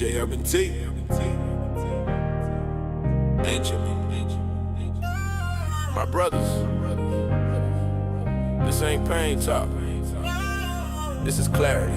DJ Urban T. Benjamin. My brothers. This ain't pain talk. This is clarity.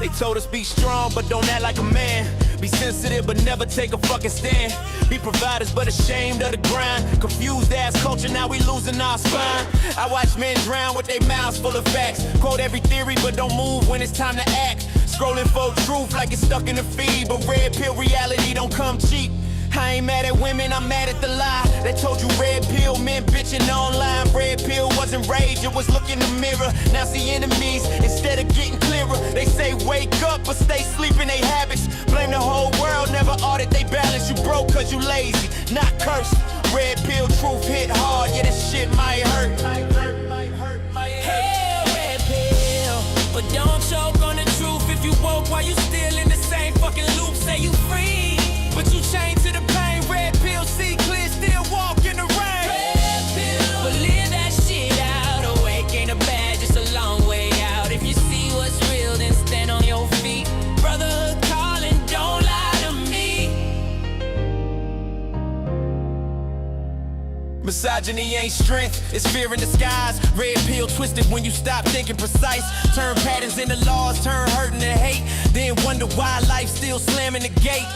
They told us be strong, but don't act like a man. Be sensitive, but never take a fucking stand. Be providers, but ashamed of the grind. Confused ass culture, now we losing our spine. I watch men drown with their mouths full of facts. Quote every theory, but don't move when it's time to act. Scrolling for truth like it's stuck in the feed, but red pill reality don't come cheap. I ain't mad at women, I'm mad at the lie. They told you red pill meant bitching online. Red pill wasn't rage, it was look in the mirror. Now see enemies instead of getting clearer. They say wake up, but stay sleep in they habits. Blame the whole world, never audit they balance. You broke cause you lazy, not cursed. Red pill truth hit hard, yeah this shit might hurt. Hell, red pill, but don't choke on the truth. If you woke while you still in the same fucking loop, say you free, but you chained to the pain. Red pill, see clear, still walk in the rain. Red pill, but live that shit out. Awake ain't a bad, just a long way out. If you see what's real, then stand on your feet. Brotherhood calling, don't lie to me. Misogyny ain't strength, it's fear in disguise. Red pill twisted when you stop thinking precise. Turn patterns into laws, turn hurt into hate. Then wonder why life still slamming the gate.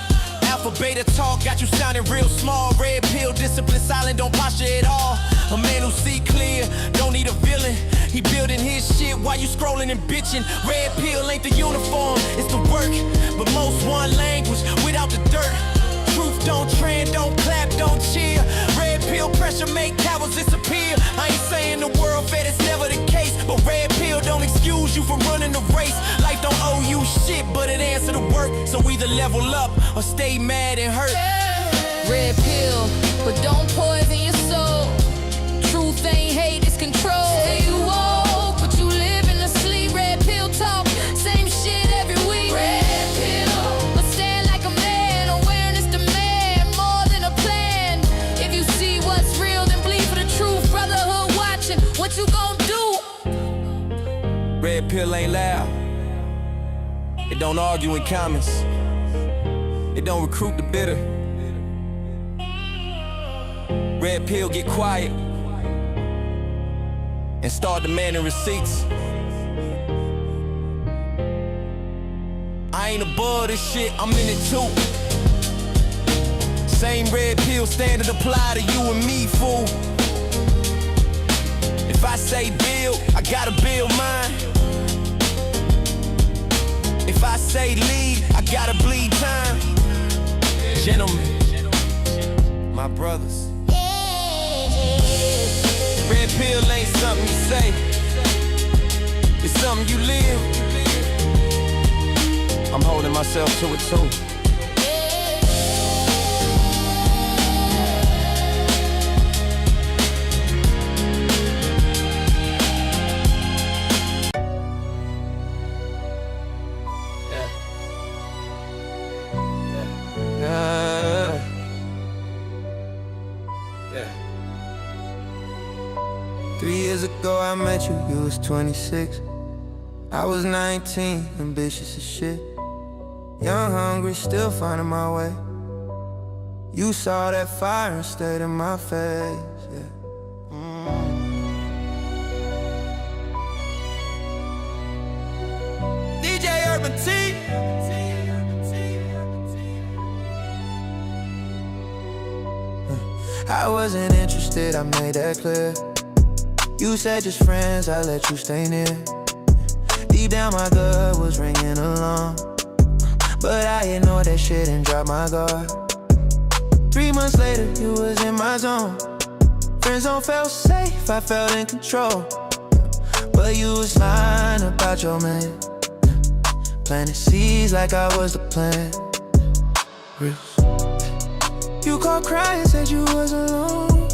Alpha beta talk got you sounding real small. Red pill discipline silent, don't posture at all. A man who see clear, don't need a villain. He building his shit while you scrolling and bitching. Red pill ain't the uniform, it's the work. But most one language without the dirt. Truth don't trend, don't clap, don't cheer. Red pill pressure make cowards disappear. I ain't saying the world fed, it's never the case. But red pill don't excuse you from running the race. Life don't owe you shit, but it answer to work. So either level up or stay mad and hurt. Red pill, but don't poison your soul. Truth ain't hate, it's control. Say you woke, but you live in the sleep. Red pill talk, same shit every week. Red pill, but stand like a man. Awareness demand more than a plan. If you see what's real, then bleed for the truth. Brotherhood watching, what you gon' do? Red pill ain't loud. It don't argue in comments. It don't recruit the bitter. Red pill get quiet and start demanding receipts. I ain't above this shit, I'm in it too. Same red pill standard apply to you and me, fool. If I say build, I gotta build mine. If I say lead, I gotta bleed time. Gentlemen, my brothers. Red pill ain't something you say, it's something you live. I'm holding myself to it too. Yeah. 3 years ago I met you, you was 26. I was 19, ambitious as shit. Young, hungry, still finding my way. You saw that fire and stayed in my face, yeah. DJ Urban T. I wasn't interested, I made that clear. You said just friends, I let you stay near. Deep down my gut was ringing along, but I ignored that shit and dropped my guard. 3 months later, you was in my zone. Friend zone felt safe, I felt in control. But you was lying about your man, planting seeds like I was the plan. Real. You called crying, said you was alone.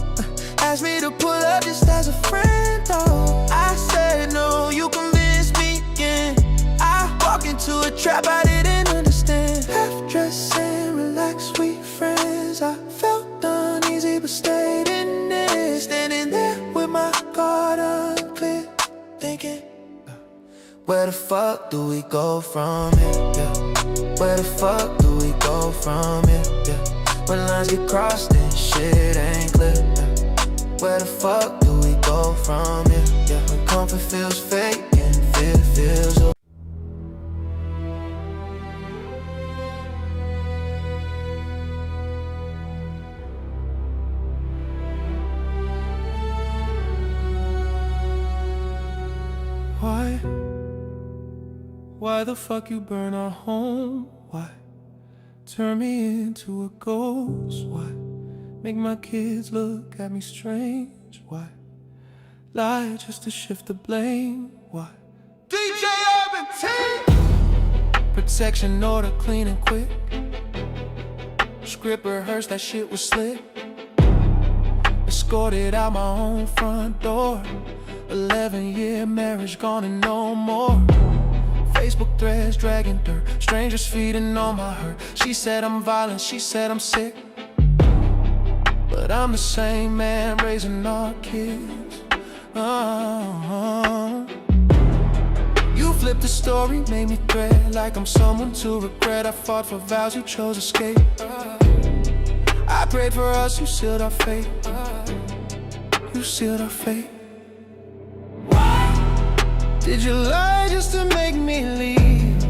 Asked me to pull up just as a friend, though. I said no, you convinced me again. I walked into a trap I didn't understand. Half dressed and relaxed, we friends. I felt uneasy but stayed in it. Standing there with my guard unclear, thinking, Where the fuck do we go from here? Yeah. Where the fuck do we go from here? Yeah. When lines get crossed and shit ain't clear. Yeah. Where the fuck do we go from here? Yeah. When comfort feels fake and fear feels real. Why the fuck you burn our home? Why turn me into a ghost? Why make my kids look at me strange? Why lie just to shift the blame? Why DJ Urban Team? Protection order clean and quick. Script rehearsed, that shit was slick. Escorted out my own front door. 11-year marriage gone and no more. Facebook threads dragging dirt, strangers feeding on my hurt. She said I'm violent, she said I'm sick, but I'm the same man raising our kids. You flipped the story, made me thread like I'm someone to regret. I fought for vows, you chose escape. I prayed for us, you sealed our fate. You sealed our fate. Did you lie just to make me leave?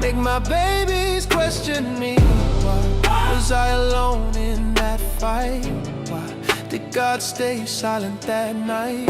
Make my babies question me? Why was I alone in that fight? Why did God stay silent that night?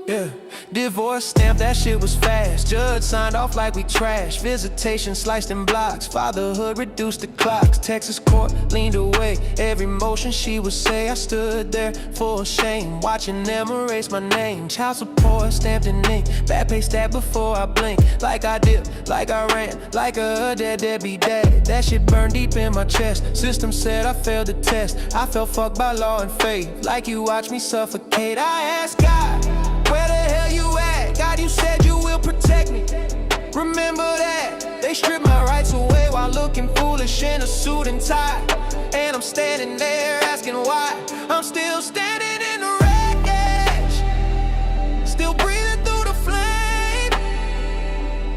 Yeah. Divorce stamp, that shit was fast. Judge signed off like we trash. Visitation sliced in blocks. Fatherhood reduced to clocks. Texas court leaned away. Every motion she would say, I stood there full of shame, watching them erase my name. Child support stamped in ink. Bad pay stat before I blink. Like I dipped, like I ran, like a deadbeat dad. That shit burned deep in my chest. System said I failed the test. I felt fucked by law and faith. Like you watched me suffocate. I asked God, where the hell you at? God, you said you will protect me. Remember that. They stripped my rights away while looking foolish in a suit and tie. And I'm standing there asking why. I'm still standing in the wreckage, still breathing through the flame.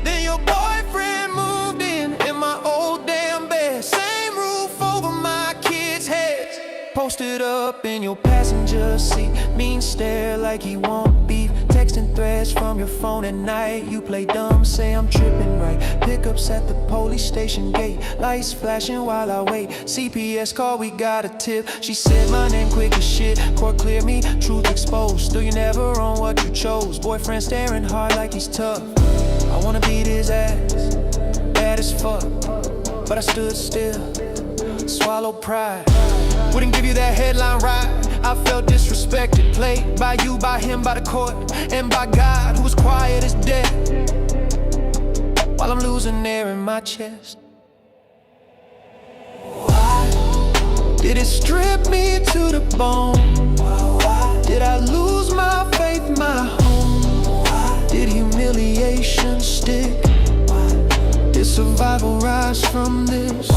Then your boyfriend moved in my old damn bed. Same roof over my kids' heads. Posted up in your passenger seat. Mean stare like he won't beef. Texting threads from your phone at night. You play dumb, say I'm tripping right. Pickups at the police station gate. Lights flashing while I wait. CPS call, we got a tip. She said my name quick as shit. Court clear me, truth exposed. Still you never on what you chose. Boyfriend staring hard like he's tough. I wanna beat his ass, bad as fuck, but I stood still, swallowed pride. Wouldn't give you that headline ride. I felt disrespected, played by you, by him, by the court, and by God, who was quiet as death, while I'm losing air in my chest. Why did it strip me to the bone? Why did I lose my faith, my home? Why did humiliation stick? Why did survival rise from this?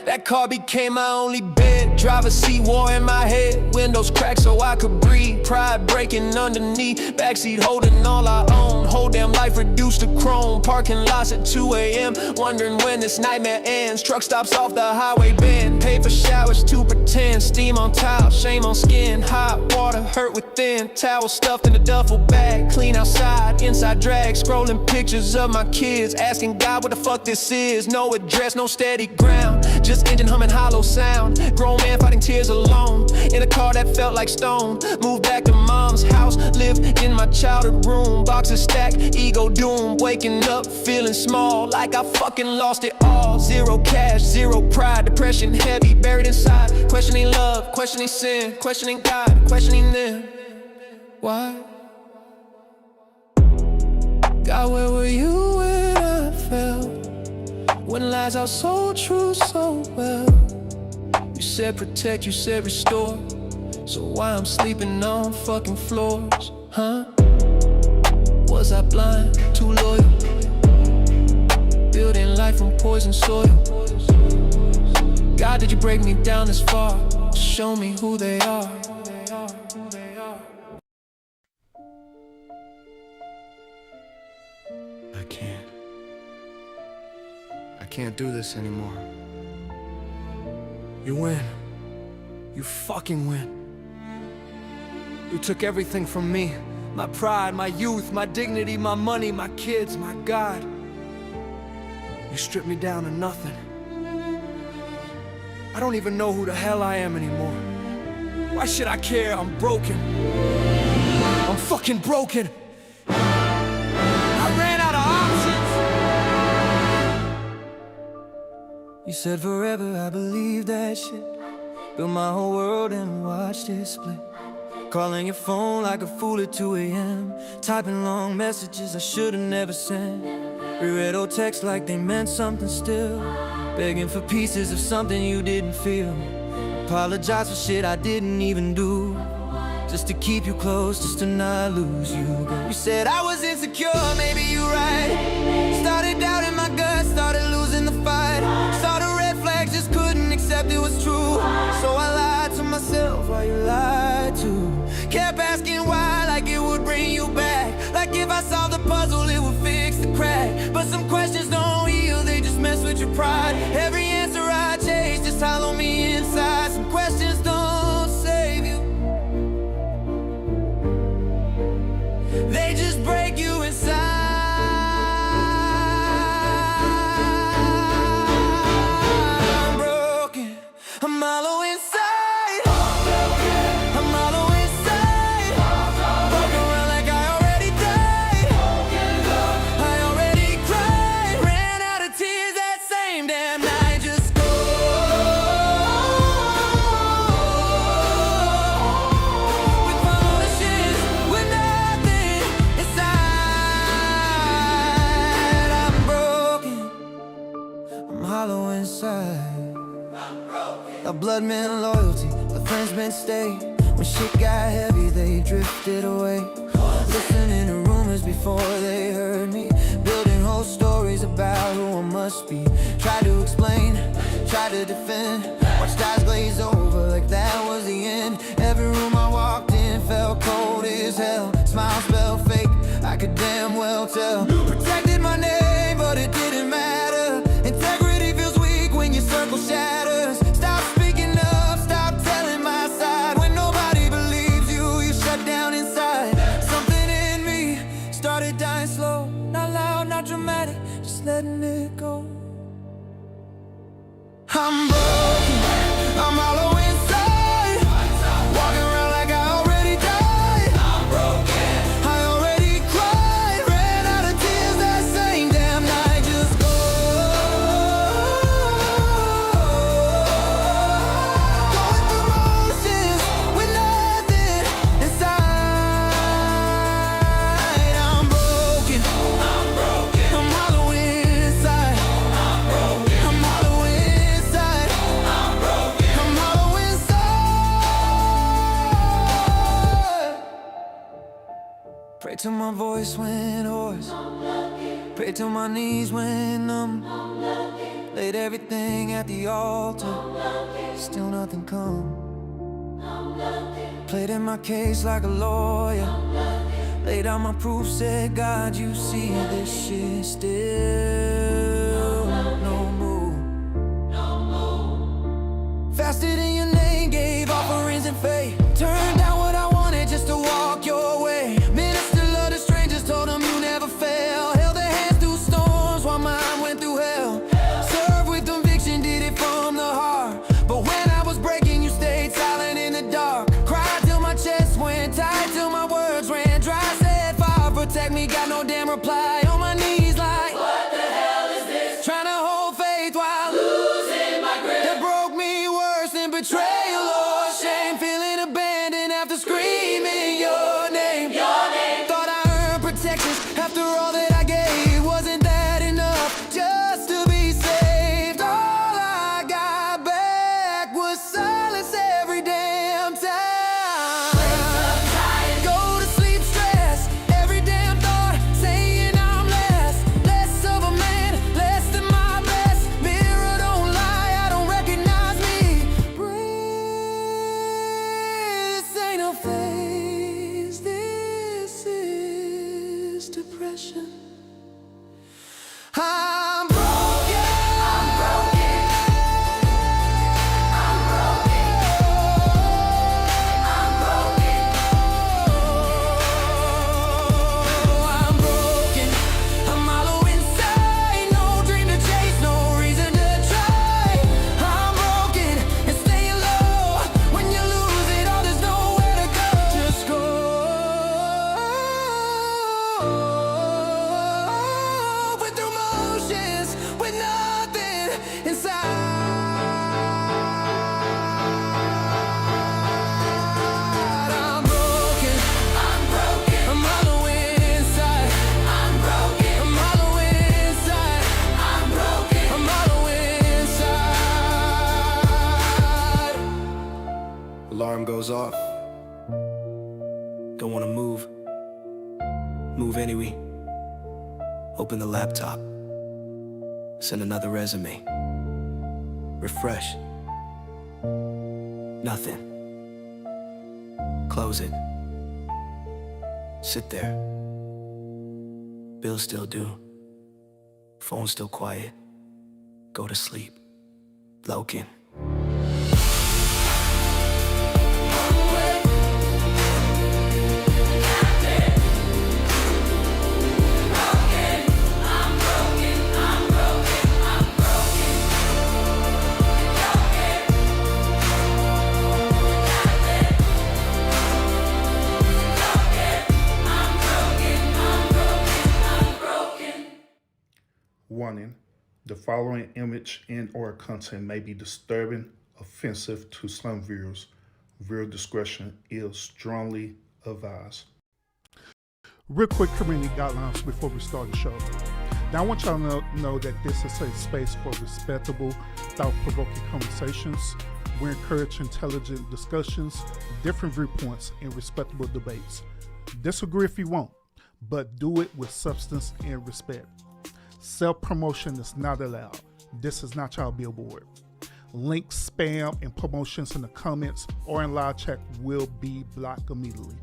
That car became my only bed. Driver's seat, war in my head. Windows cracked so I could breathe. Pride breaking underneath. Backseat holding all I own. Whole damn life reduced to chrome. Parking lots at 2 a.m. Wondering when this nightmare ends. Truck stops off the highway bend. Pay for showers to pretend. Steam on tile, shame on skin. Hot water, hurt within. Towel stuffed in a duffel bag. Clean outside, inside drag. Scrolling pictures of my kids. Asking God what the fuck this is. No address, no steady ground. Just engine humming hollow sound. Grown man fighting tears alone. In a car that felt like stone. Moved back to mom's house. Lived in my childhood room. Boxes stacked, ego doom. Waking up feeling small, like I fucking lost it all. Zero cash, zero pride. Depression heavy, buried inside. Questioning love, questioning sin. Questioning God, questioning them. Why? God, where were you when I fell? When lies are so true so well. You said protect, you said restore. So why I'm sleeping on fucking floors, huh? Was I blind, too loyal? Building life from poison soil. God, did you break me down this far? Show me who they are. I can't do this anymore. You win. You fucking win. You took everything from me. My pride, my youth, my dignity, my money, my kids, my God. You stripped me down to nothing. I don't even know who the hell I am anymore. Why should I care? I'm broken. I'm fucking broken. I ran out of options. You said forever, I believed that shit. Built my whole world and watched it split. Calling your phone like a fool at 2 a.m. Typing long messages I should've never sent. Reread old texts like they meant something still. Begging for pieces of something you didn't feel. Apologize for shit I didn't even do. Just to keep you close, just to not lose you. You said I was insecure, maybe you're right. Started doubting my gut, started losing the fight. Saw the red flags, just couldn't accept it was true. So I lied to myself while you lied too. Kept asking why, like it would bring you back. Like if I solved the puzzle, it would fix the crack. But some questions don't heal, they just mess with your pride. Every answer I chase just hollow me inside. Some questions don't save you, they just break you inside. I'm broken, I'm hollow inside. I'm hollow inside. Walking around like I already died. I already cried. Ran out of tears that same damn night. Just go with emotions, with nothing inside. I'm broken, I'm hollow inside. Our blood meant loyalty, our friends meant stay. When shit got heavy, they drifted away. Listening to rumors before they heard me. Building whole stories about who I must be. Tried to explain, tried to defend. Watched eyes glaze over like that was the end. Every room I walked in felt cold as hell. Smiles felt fake, I could damn well tell. Protected my name, but it didn't matter. Integrity feels weak when your circle shatters. Stop speaking up, stop telling my side. When nobody believes you, you shut down inside. Something in me started dying slow. Not loud, not dramatic, just letting it go. I'm broken, I'm hollow inside. Walking around like I already died. I'm broken, I already cried. Ran out of tears that same damn night. Just go going through motions with nothing inside. I'm broken, I'm hollow inside. I'm hollow inside. I'm hollow inside. Pray till my voice went hoarse. Pray till my knees went numb. Laid everything at the altar. Still nothing come. Played in my case like a lawyer. Laid out my proof, said God, you see this shit still. No move. Fasted in your name, gave offerings in faith. Turned down what I wanted just to walk your way. Minister love to strangers, told them you never fail. Held their hands through storms while mine went through hell. Served with conviction, did it from the heart. But when I was breaking, you stayed silent in the dark. Cried till my chest went tight, till my words ran dry. Said, Father, protect me, got no damn reply. On my knees like, what the hell is this? Trying to hold faith while losing my grip. That broke me worse than betrayal or shame. Feeling abandoned after screaming your name. Thought I earned protection after all that I gave. Wasn't that enough just to be saved? All I got back was silence. goes off. Don't wanna move. Move anyway. Open the laptop. Send another resume. Refresh. Nothing. Close it. Sit there. Bills still due. Phone still quiet. Go to sleep. Loken. Warning, the following image and or content may be disturbing, offensive to some viewers. Viewer discretion is strongly advised. Real quick community guidelines before we start the show. Now I want y'all to know that this is a space for respectable, thought-provoking conversations. We encourage intelligent discussions, different viewpoints, and respectable debates. Disagree if you want, but do it with substance and respect. Self-promotion is not allowed. This is not your billboard. Links, spam, and promotions in the comments or in live chat will be blocked immediately.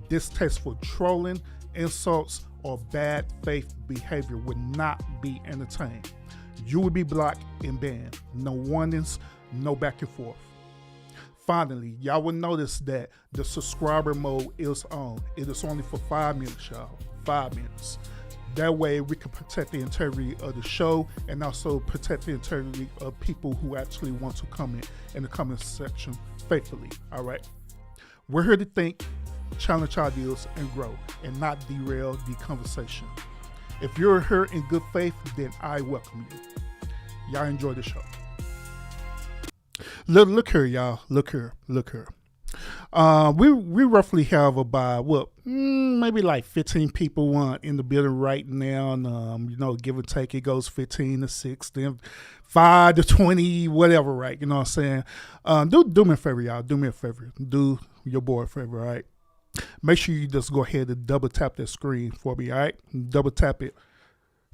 Distasteful trolling, insults, or bad faith behavior will not be entertained. You will be blocked and banned. No warnings, no back and forth. Finally, y'all will notice that the subscriber mode is on. It is only for 5 minutes, y'all. 5 minutes. That way we can protect the integrity of the show and also protect the integrity of people who actually want to comment in the comment section faithfully. All right. We're here to think, challenge ideas, and grow, and not derail the conversation. If you're here in good faith, then I welcome you. Y'all enjoy the show. Look here, y'all. Look here. We roughly have about maybe like 15 people in the building right now, and give or take, it goes 15 to 6, then 5 to 20, whatever, right? You know what I'm saying? Do me a favor, y'all. Do me a favor. Do your boy a favor, all right? Make sure you just go ahead and double tap that screen for me, all right? Double tap it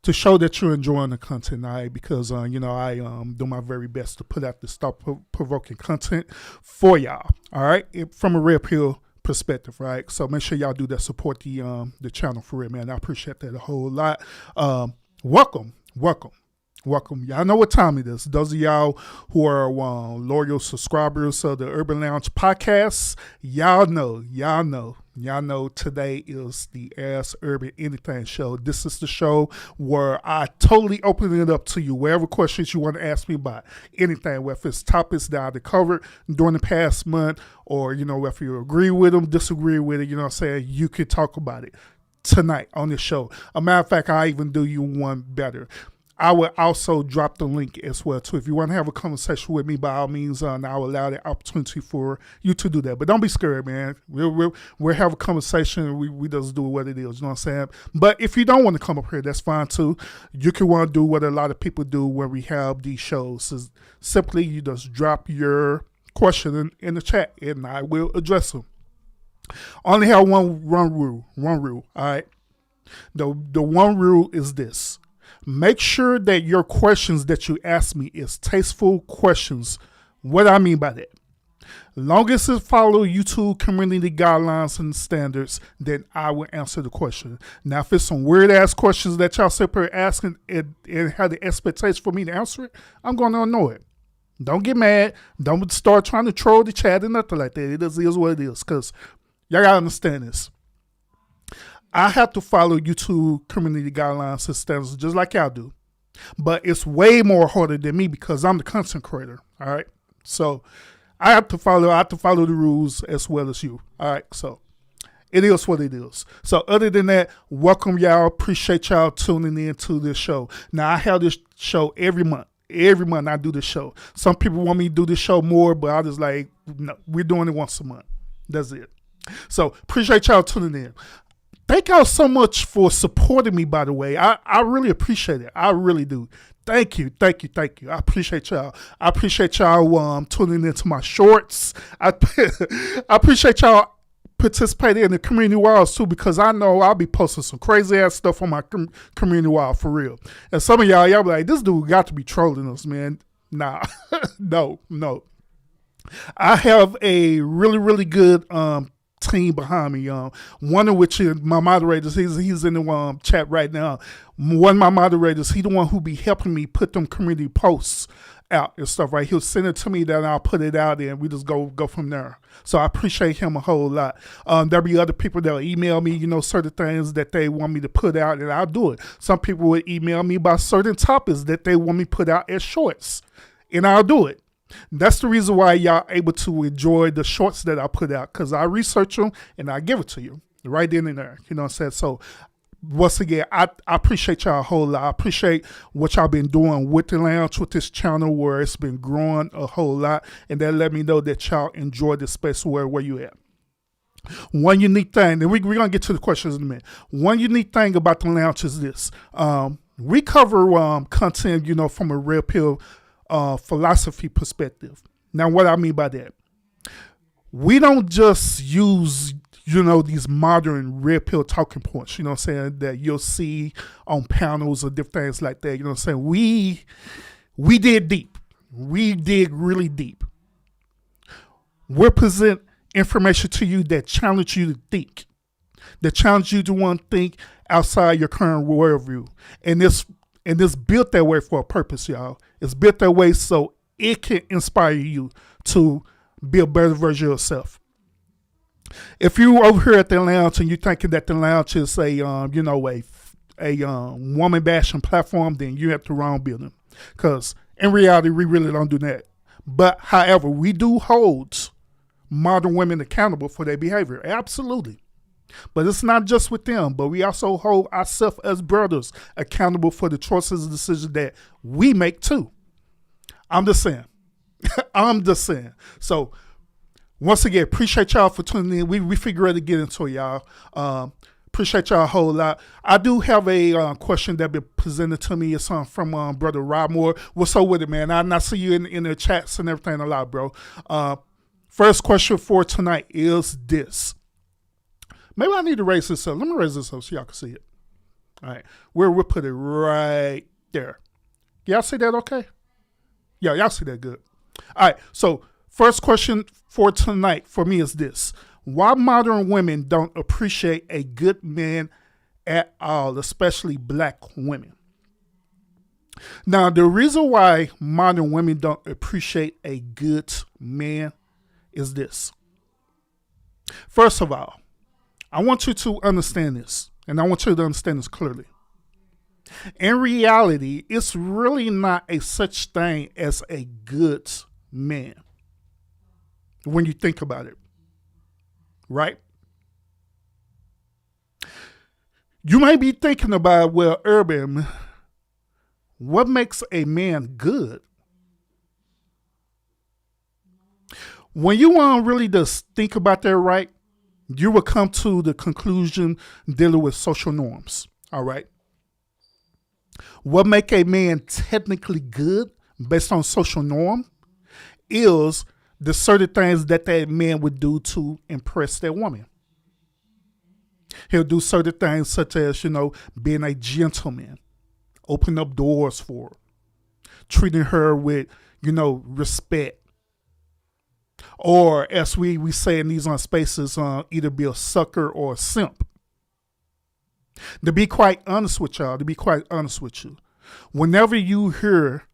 to show that you're enjoying the content, all right? Because I do my very best to put out the thought-provoking content for y'all, all right? From a Red Pill perspective, right? So make sure y'all do that. Support the channel for it, man. I appreciate that a whole lot. Welcome. Y'all know what time it is. Those of y'all who are loyal subscribers of the Urban Lounge podcast, y'all know today is the Ask Urban Anything show. This is the show where I totally open it up to you. Whatever questions you want to ask me about anything, whether it's topics that I covered during the past month, or if you agree with them, disagree with it, you know what I'm saying, you can talk about it tonight on this show. A matter of fact, I even do you one better. I will also drop the link as well too. If you want to have a conversation with me, by all means, I will allow the opportunity for you to do that. But don't be scared, man. We'll have a conversation. We just do what it is. You know what I'm saying? But if you don't want to come up here, that's fine too. You can want to do what a lot of people do when we have these shows. Is simply you just drop your question in the chat, and I will address them. Only have one rule. All right. The one rule is this. Make sure that your questions that you ask me is tasteful questions. What I mean by that? Long as it follow YouTube community guidelines and standards, then I will answer the question. Now, if it's some weird ass questions that y'all sit here asking and have the expectation for me to answer it, I'm going to ignore it. Don't get mad. Don't start trying to troll the chat and nothing like that. It is what it is, because y'all got to understand this. I have to follow YouTube community guidelines and standards just like y'all do. But it's way more harder than me because I'm the content creator. All right. So I have to follow the rules as well as you. All right. So it is what it is. So other than that, welcome y'all. Appreciate y'all tuning in to this show. Now I have this show every month. Every month I do this show. Some people want me to do this show more, but I just like, no, we're doing it once a month. That's it. So appreciate y'all tuning in. Thank y'all so much for supporting me, by the way. I really appreciate it. I really do. Thank you. I appreciate y'all. I appreciate y'all tuning into my shorts. I appreciate y'all participating in the community walls too, because I know I'll be posting some crazy ass stuff on my community wall for real. And some of y'all be like, this dude got to be trolling us, man. Nah, no. I have a really, really good team behind me. One of which is my moderators. He's in the chat right now. One of my moderators, he the one who be helping me put them community posts out and stuff, right? He'll send it to me, then I'll put it out there, and we just go from there. So I appreciate him a whole lot. There'll be other people that'll email me, certain things that they want me to put out, and I'll do it. Some people will email me about certain topics that they want me to put out as shorts, and I'll do it. That's the reason why y'all able to enjoy the shorts that I put out, because I research them and I give it to you right then and there. You know what I'm saying? So once again, I appreciate y'all a whole lot. I appreciate what y'all been doing with the lounge, with this channel where it's been growing a whole lot, and that let me know that y'all enjoy this space where you at. One unique thing, and we're going to get to the questions in a minute. One unique thing about the lounge is this. We cover content, from a Red Pill philosophy perspective. Now, what I mean by that, we don't just use, these modern Red Pill talking points, that you'll see on panels or different things like that. We dig deep. We dig really deep. We'll present information to you that challenge you to think, that challenge you to want to think outside your current worldview. And it's built that way for a purpose, y'all. It's built that way so it can inspire you to be a better version of yourself. If you over here at the lounge and you're thinking that the lounge is a woman bashing platform, then you're at the wrong building. Because in reality, we really don't do that. But however, we do hold modern women accountable for their behavior. Absolutely. But it's not just with them, but we also hold ourselves as brothers accountable for the choices and decisions that we make too. I'm just saying. So once again, appreciate y'all for tuning in. We figure out to get into it, y'all. Appreciate y'all a whole lot. I do have a question that been presented to me. It's from Brother Rob Moore. What's up with it, man? I see you in the chats and everything a lot, bro. First question for tonight is this. Maybe I need to raise this up. Let me raise this up so y'all can see it. All right. We'll put it right there. Y'all see that okay? Yeah, y'all see that good. All right. So first question for tonight for me is this. Why modern women don't appreciate a good man at all, especially black women? Now, the reason why modern women don't appreciate a good man is this. First of all, I want you to understand this, and I want you to understand this clearly. In reality, it's really not a such thing as a good man when you think about it, right? You may be thinking about, well, Urban, what makes a man good? When you want to really just think about that, right, you will come to the conclusion dealing with social norms, all right? What make a man technically good based on social norm is the certain things that man would do to impress that woman. He'll do certain things such as, being a gentleman, open up doors for her, treating her with, respect. Or as we say in these spaces, either be a sucker or a simp. To be quite honest with y'all, whenever you hear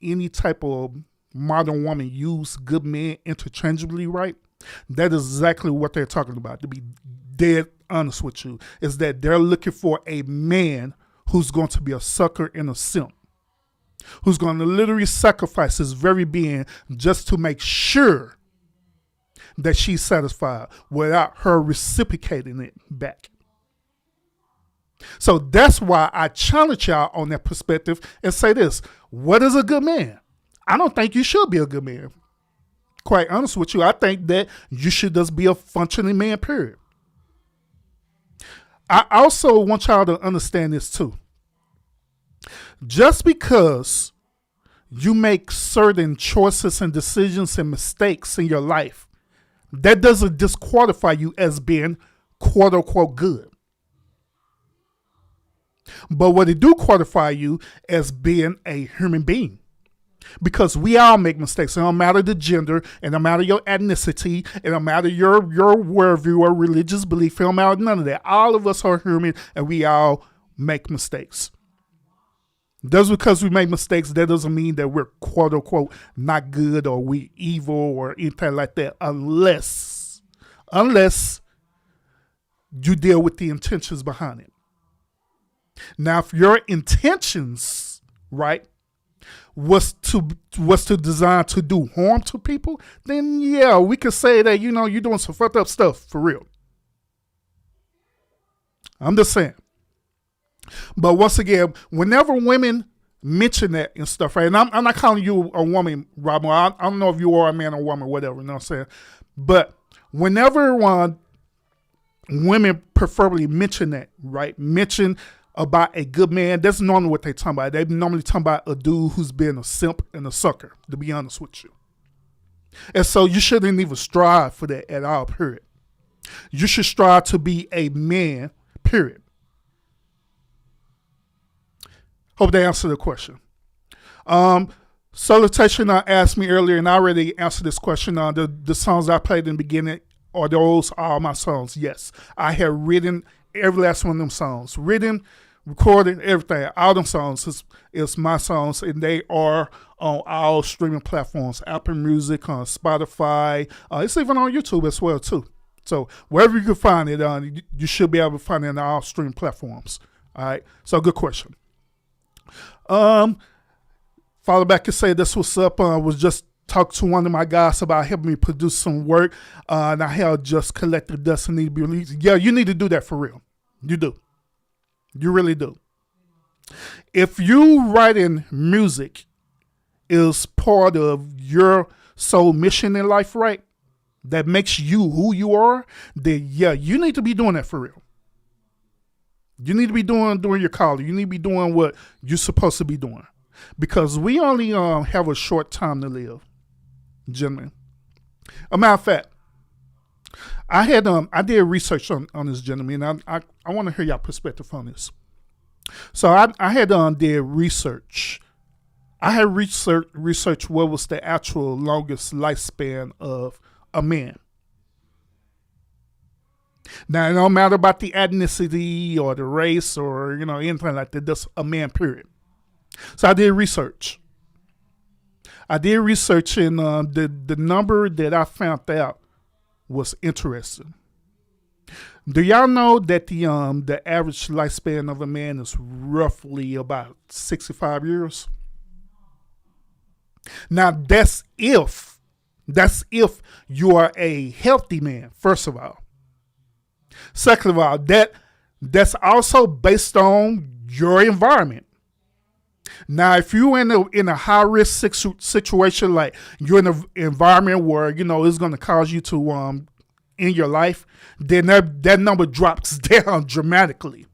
any type of modern woman use good men interchangeably, right, that is exactly what they're talking about. To be dead honest with you, is that they're looking for a man who's going to be a sucker and a simp, who's going to literally sacrifice his very being just to make sure that she's satisfied without her reciprocating it back. So that's why I challenge y'all on that perspective and say this. What is a good man? I don't think you should be a good man. Quite honest with you, I think that you should just be a functioning man, period. I also want y'all to understand this too. Just because you make certain choices and decisions and mistakes in your life, that doesn't disqualify you as being quote unquote good. But what it do qualify you as being a human being. Because we all make mistakes. It don't matter the gender, it don't matter your ethnicity, it don't matter your worldview or religious belief, it don't matter none of that. All of us are human and we all make mistakes. Just because we make mistakes, that doesn't mean that we're quote unquote not good or we evil or anything like that, unless you deal with the intentions behind it. Now, if your intentions, right, was to design to do harm to people, then yeah, we could say that, you're doing some fucked up stuff for real. I'm just saying. But once again, whenever women mention that and stuff, right, and I'm not calling you a woman, Rob, I don't know if you are a man or woman, whatever, you know what I'm saying? But whenever women preferably mention that, right, mention about a good man, that's normally what they talking about. They normally talking about a dude who's been a simp and a sucker, to be honest with you. And so you shouldn't even strive for that at all, period. You should strive to be a man, period. Hope they answered the question. Salutation asked me earlier, and I already answered this question. The songs I played in the beginning, are those all my songs? Yes. I have written every last one of them songs. Written, recorded, everything. All them songs is my songs, and they are on all streaming platforms. Apple Music, Spotify. It's even on YouTube as well, too. So wherever you can find it, you should be able to find it on all streaming platforms. All right? So good question. Follow back and say this what's up. Was just talked to one of my guys about helping me produce some work, and I had just collected dust and need to be released. Yeah, you need to do that for real. You do. You really do. If you writing music is part of your soul mission in life, right, that makes you who you are, then yeah, you need to be doing that for real. You need to be doing your calling. You need to be doing what you're supposed to be doing. Because we only have a short time to live, gentlemen. A matter of fact, I did research on this gentleman, and I want to hear y'all perspective on this. So I had did research. I had researched what was the actual longest lifespan of a man. Now, it don't matter about the ethnicity or the race or, anything like that. Just a man, period. So I did research. And the number that I found out was interesting. Do y'all know that the average lifespan of a man is roughly about 65 years? Now, that's if you are a healthy man, first of all. Second of all, that's also based on your environment. Now, if you're in a high risk situation, like you're in an environment where it's going to cause you to end your life, then that number drops down dramatically.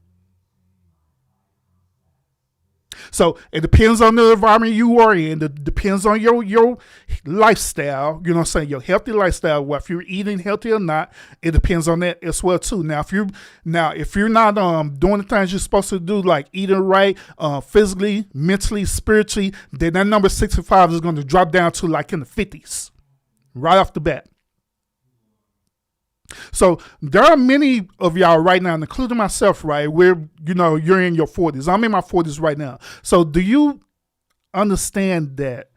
So it depends on the environment you are in. It depends on your lifestyle. You know what I'm saying? Your healthy lifestyle. Well, if you're eating healthy or not, it depends on that as well too. Now, if you're not doing the things you're supposed to do, like eating right, physically, mentally, spiritually, then that number 65 is going to drop down to like in the 50s, right off the bat. So there are many of y'all right now, including myself, right, where, you're in your 40s. I'm in my 40s right now. So do you understand that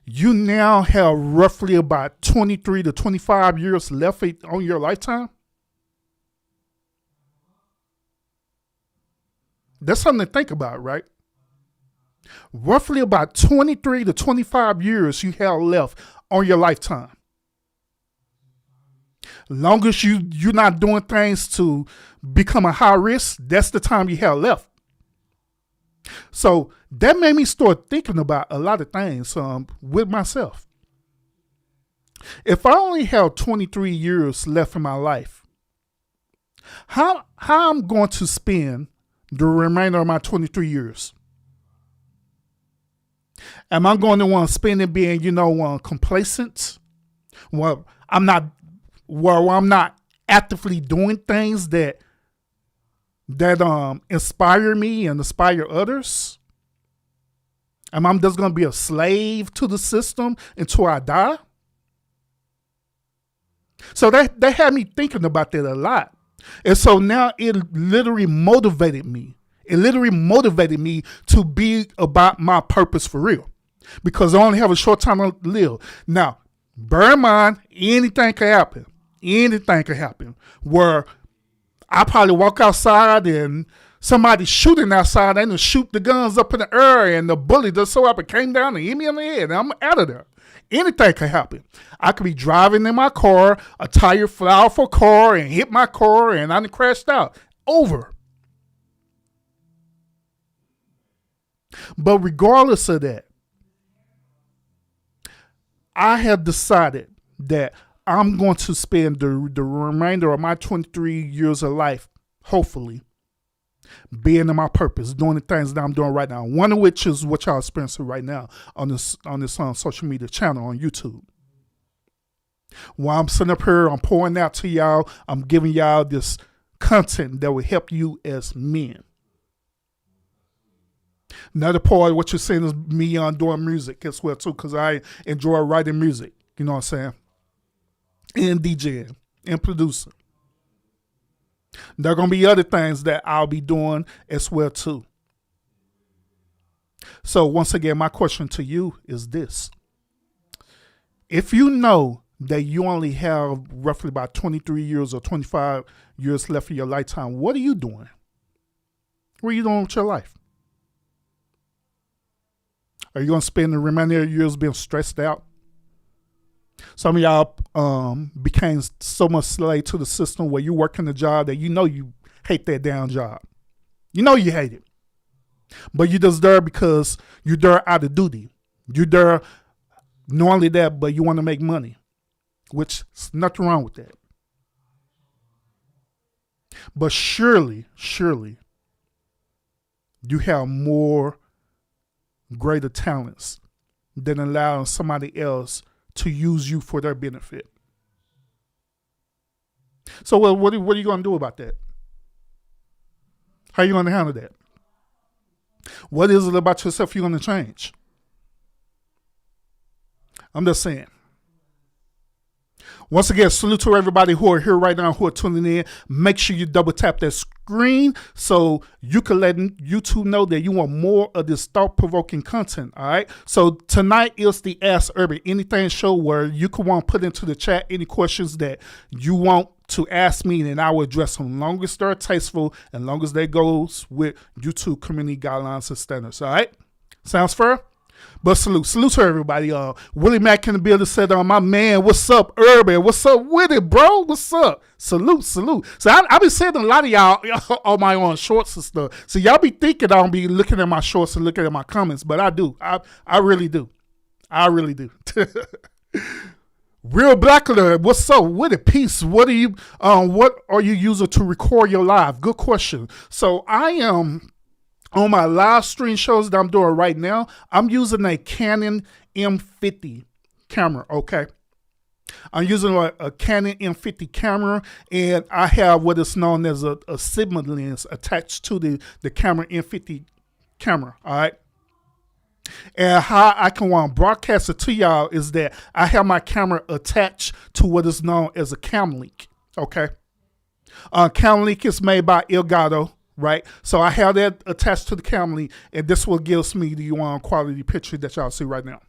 you now have roughly about 23 to 25 years left on your lifetime? That's something to think about, right? Roughly about 23 to 25 years you have left on your lifetime. Long as you're not doing things to become a high risk, that's the time you have left. So that made me start thinking about a lot of things with myself. If I only have 23 years left in my life, how I'm going to spend the remainder of my 23 years? Am I going to want to spend it being, complacent? Well, I'm not actively doing things that inspire me and inspire others? Am I just going to be a slave to the system until I die? So that had me thinking about that a lot. And so now it literally motivated me. It literally motivated me to be about my purpose for real. Because I only have a short time to live. Now, bear in mind, anything can happen. Anything can happen. Where I probably walk outside and somebody's shooting outside and they shoot the guns up in the air and the bullet just so up and came down and hit me in the head and I'm out of there. Anything can happen. I could be driving in my car, a tire fly off a car and hit my car and I crashed out. Over. But regardless of that, I have decided that I'm going to spend the remainder of my 23 years of life, hopefully, being in my purpose, doing the things that I'm doing right now. One of which is what y'all experiencing right now on this social media channel on YouTube. While I'm sitting up here, I'm pouring out to y'all. I'm giving y'all this content that will help you as men. Another part of what you're seeing is me on doing music as well too, because I enjoy writing music. You know what I'm saying? And DJing and producing. There are going to be other things that I'll be doing as well too. So once again, my question to you is this. If you know that you only have roughly about 23 years or 25 years left of your lifetime, what are you doing? What are you doing with your life? Are you going to spend the remainder of your years being stressed out? Some of y'all became so much slave to the system where you work in a job that you hate that damn job. You know you hate it. But you're just there because you're there out of duty. You're there not only that, but you want to make money, which is nothing wrong with that. But surely, you have more greater talents than allowing somebody else to use you for their benefit. So what are you going to do about that? How are you going to handle that? What is it about yourself you're going to change? I'm just saying. Once again, salute to everybody who are here right now, who are tuning in. Make sure you double tap that screen so you can let YouTube know that you want more of this thought-provoking content, all right? So tonight is the Ask Urban Anything show where you can want to put into the chat any questions that you want to ask me, and I will address them long as they're tasteful and long as they goes with YouTube community guidelines and standards, all right? Sounds fair? But salute to everybody. Willie Mack in the building said, my man, what's up, Urban? What's up with it, bro? What's up? Salute. So I been seeing a lot of y'all on my own shorts and stuff. So y'all be thinking I don't be looking at my shorts and looking at my comments, but I do. I really do. Real Black Alert, what's up with it? Peace. What are you using to record your live? Good question. So I am on my live stream shows that I'm doing right now. I'm using a Canon M50 camera, okay? I'm using a Canon M50 camera, and I have what is known as a Sigma lens attached to the camera M50 camera, all right? And how I can want to broadcast it to y'all is that I have my camera attached to what is known as a cam link, okay? Cam link is made by Elgato, right? So I have that attached to the cam link, and this will gives me the quality picture that y'all see right now.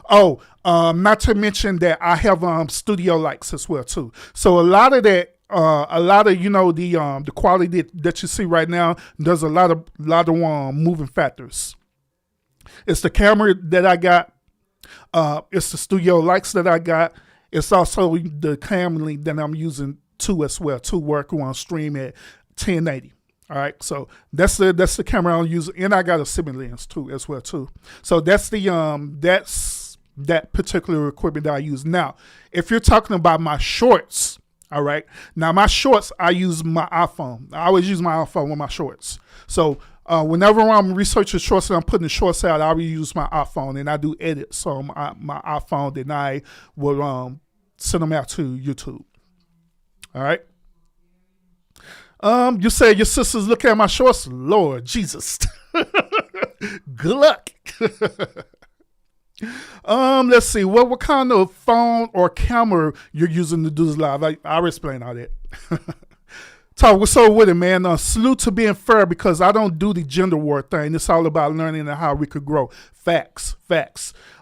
Oh, not to mention that I have studio lights as well too. So a lot of that, the quality that you see right now, there's a lot of moving factors. It's the camera that I got. It's the studio lights that I got. It's also the cam link that I'm using too as well to work on stream at 1080. All right, so that's the camera I'm using, and I got a Sigma lens too as well too. So that's that particular equipment that I use. Now, if you're talking about my shorts, all right, now my shorts I use my iPhone. I always use my iPhone with my shorts. So Whenever I'm researching shorts and I'm putting the shorts out, I will use my iPhone and I do edits on my iPhone. Then I will send them out to YouTube. All right. You said your sister's looking at my shorts. Lord Jesus. Good luck. Let's see. What kind of phone or camera you're using to do this live? I'll explain all that. So what's up with it, man? Salute to being fair, because I don't do the gender war thing. It's all about learning and how we could grow. Facts.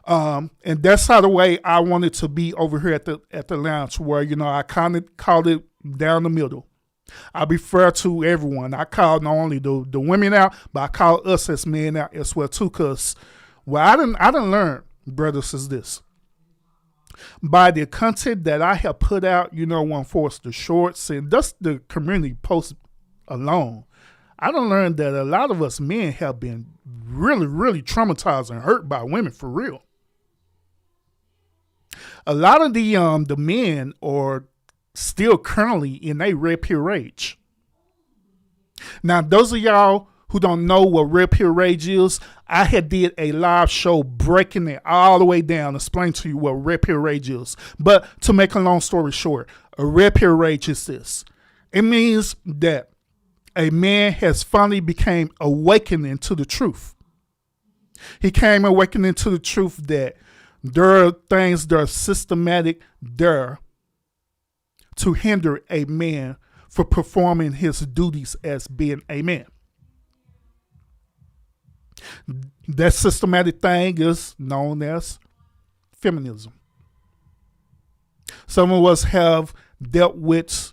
And that's how the way I want it to be over here at the lounge, where, you know, I kind of call it down the middle. I be fair to everyone. I call not only the women out, but I call us as men out as well too. Cause what I didn't learn, brothers, is this. By the content that I have put out, you know, one for the shorts and just the community posts alone, I done learned that a lot of us men have been really, really traumatized and hurt by women for real. A lot of the men are still currently in a red pill rage. Now, those of y'all who don't know what red pill rage is, I had did a live show breaking it all the way down, explain to you what red pill rage is. But to make a long story short, a red pill rage is this. It means that a man has finally became awakening to the truth. He came awakening to the truth that there are things that are systematic there to hinder a man for performing his duties as being a man. That systematic thing is known as feminism. Some of us have dealt with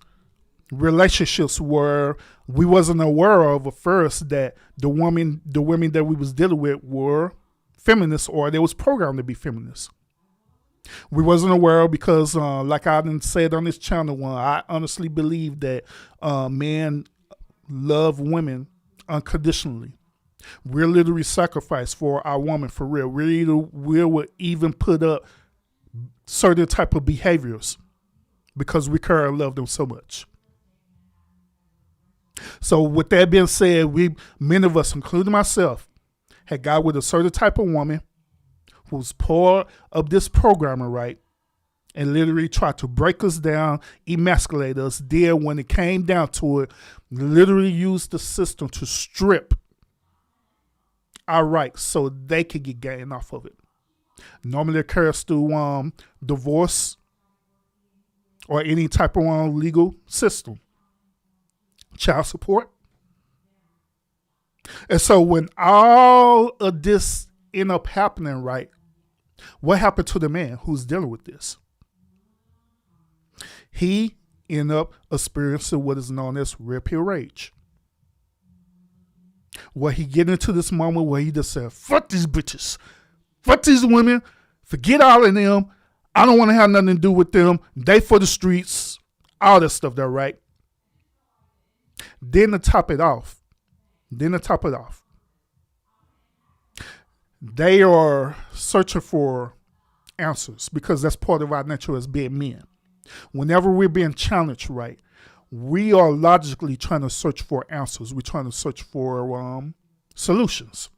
relationships where we wasn't aware of at first that the women that we was dealing with were feminists, or they was programmed to be feminists. We wasn't aware because, like I done said on this channel, I honestly believe that men love women unconditionally. We're literally sacrificed for our woman for real. We will even put up certain type of behaviors because we care and love them so much. So with that being said, many of us, including myself, had got with a certain type of woman who's part of this programming, right? And literally tried to break us down, emasculate us. Then when it came down to it, literally used the system to strip our rights so they could get gain off of it. Normally it occurs through divorce or any type of legal system. Child support. And so when all of this end up happening, right, what happened to the man who's dealing with this? He ended up experiencing what is known as red pill rage. Where he get into this moment where he just said, fuck these bitches, fuck these women, forget all of them. I don't want to have nothing to do with them. They for the streets, all that stuff there, right? Then to top it off, they are searching for answers because that's part of our nature as being men. Whenever we're being challenged, right, we are logically trying to search for answers. We're trying to search for solutions.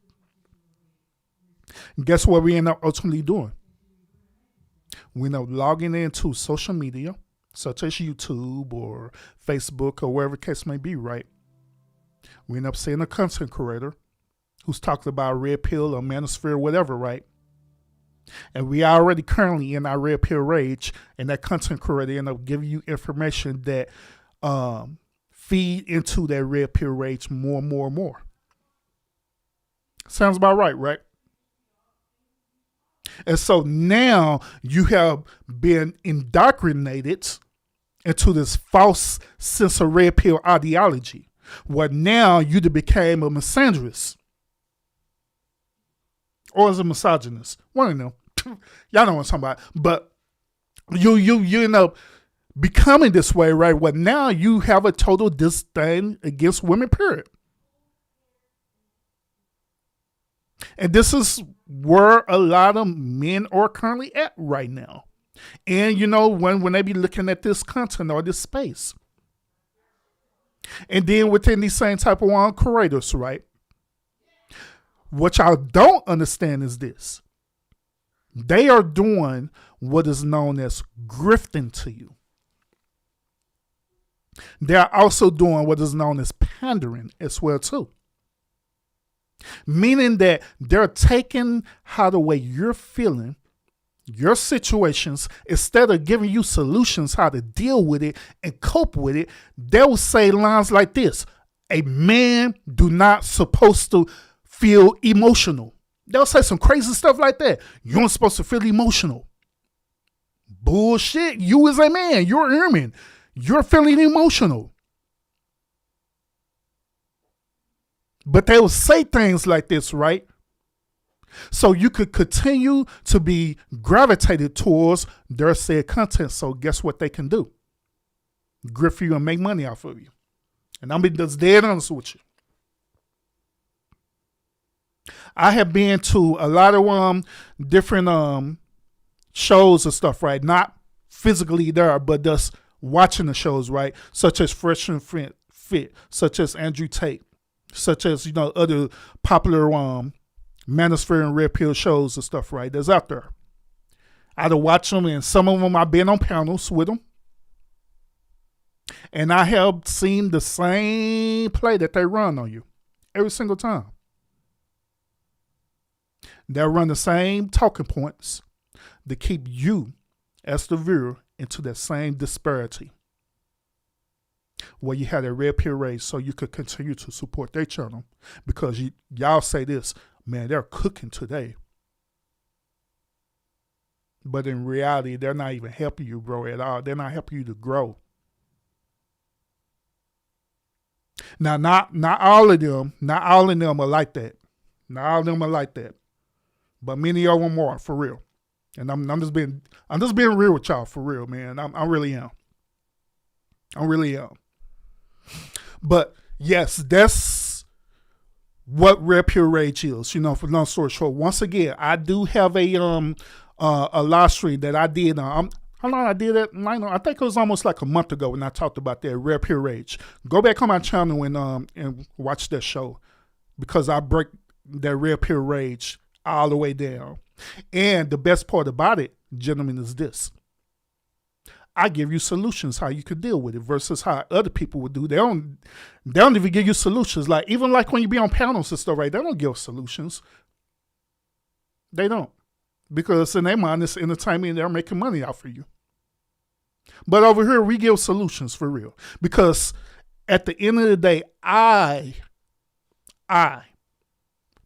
And guess what we end up ultimately doing? We end up logging into social media, such as YouTube or Facebook or wherever the case may be, right? We end up seeing a content creator who's talking about red pill or manosphere, whatever, right? And we are already currently in our red pill rage, and that content creator end up giving you information that feed into that red pill rage more and more and more. Sounds about right, right? And so now you have been indoctrinated into this false sense of red pill ideology, where now you became a misandrist. Or as a misogynist. One of them. Y'all know what I'm talking about. But you end up becoming this way, right? Well, now you have a total disdain against women, period. And this is where a lot of men are currently at right now. And, you know, when they be looking at this content or this space. And then within these same type of creators, right? What y'all don't understand is this. They are doing what is known as grifting to you. They're also doing what is known as pandering as well too. Meaning that they're taking how the way you're feeling, your situations, instead of giving you solutions how to deal with it and cope with it, they will say lines like this. A man do not supposed to feel emotional. They'll say some crazy stuff like that. You aren't supposed to feel emotional. Bullshit. You as a man, you're a human. You're feeling emotional. But they will say things like this, right? So you could continue to be gravitated towards their said content. So guess what they can do? Grift you and make money off of you. And I'm just dead honest with you. I have been to a lot of different shows and stuff, right? Not physically there, but just watching the shows, right? Such as Fresh and Fit, such as Andrew Tate, such as, other popular Manosphere and Red Pill shows and stuff, right? That's out there. I'd watch them, and some of them I've been on panels with them. And I have seen the same play that they run on you every single time. They'll run the same talking points to keep you, as the viewer, into that same disparity. Where you had a red pill raise so you could continue to support their channel. Because y'all say this, man, they're cooking today. But in reality, they're not even helping you grow at all. They're not helping you to grow. Now, not all of them are like that. Not all of them are like that. But many of them are, for real. And I'm just being real with y'all, for real, man. I really am. I really am. But yes, that's what Red Pill Rage is. For long story short, once again, I do have a live stream that I did. How long I did that? I think it was almost like a month ago when I talked about that Red Pill Rage. Go back on my channel and watch that show, because I break that Red Pill Rage all the way down. And the best part about it, gentlemen, is this. I give you solutions how you could deal with it versus how other people would do. They don't even give you solutions. Even when you be on panels and stuff, right? They don't give solutions. They don't. Because in their mind, it's entertainment. They're making money off of you. But over here, we give solutions for real. Because at the end of the day, I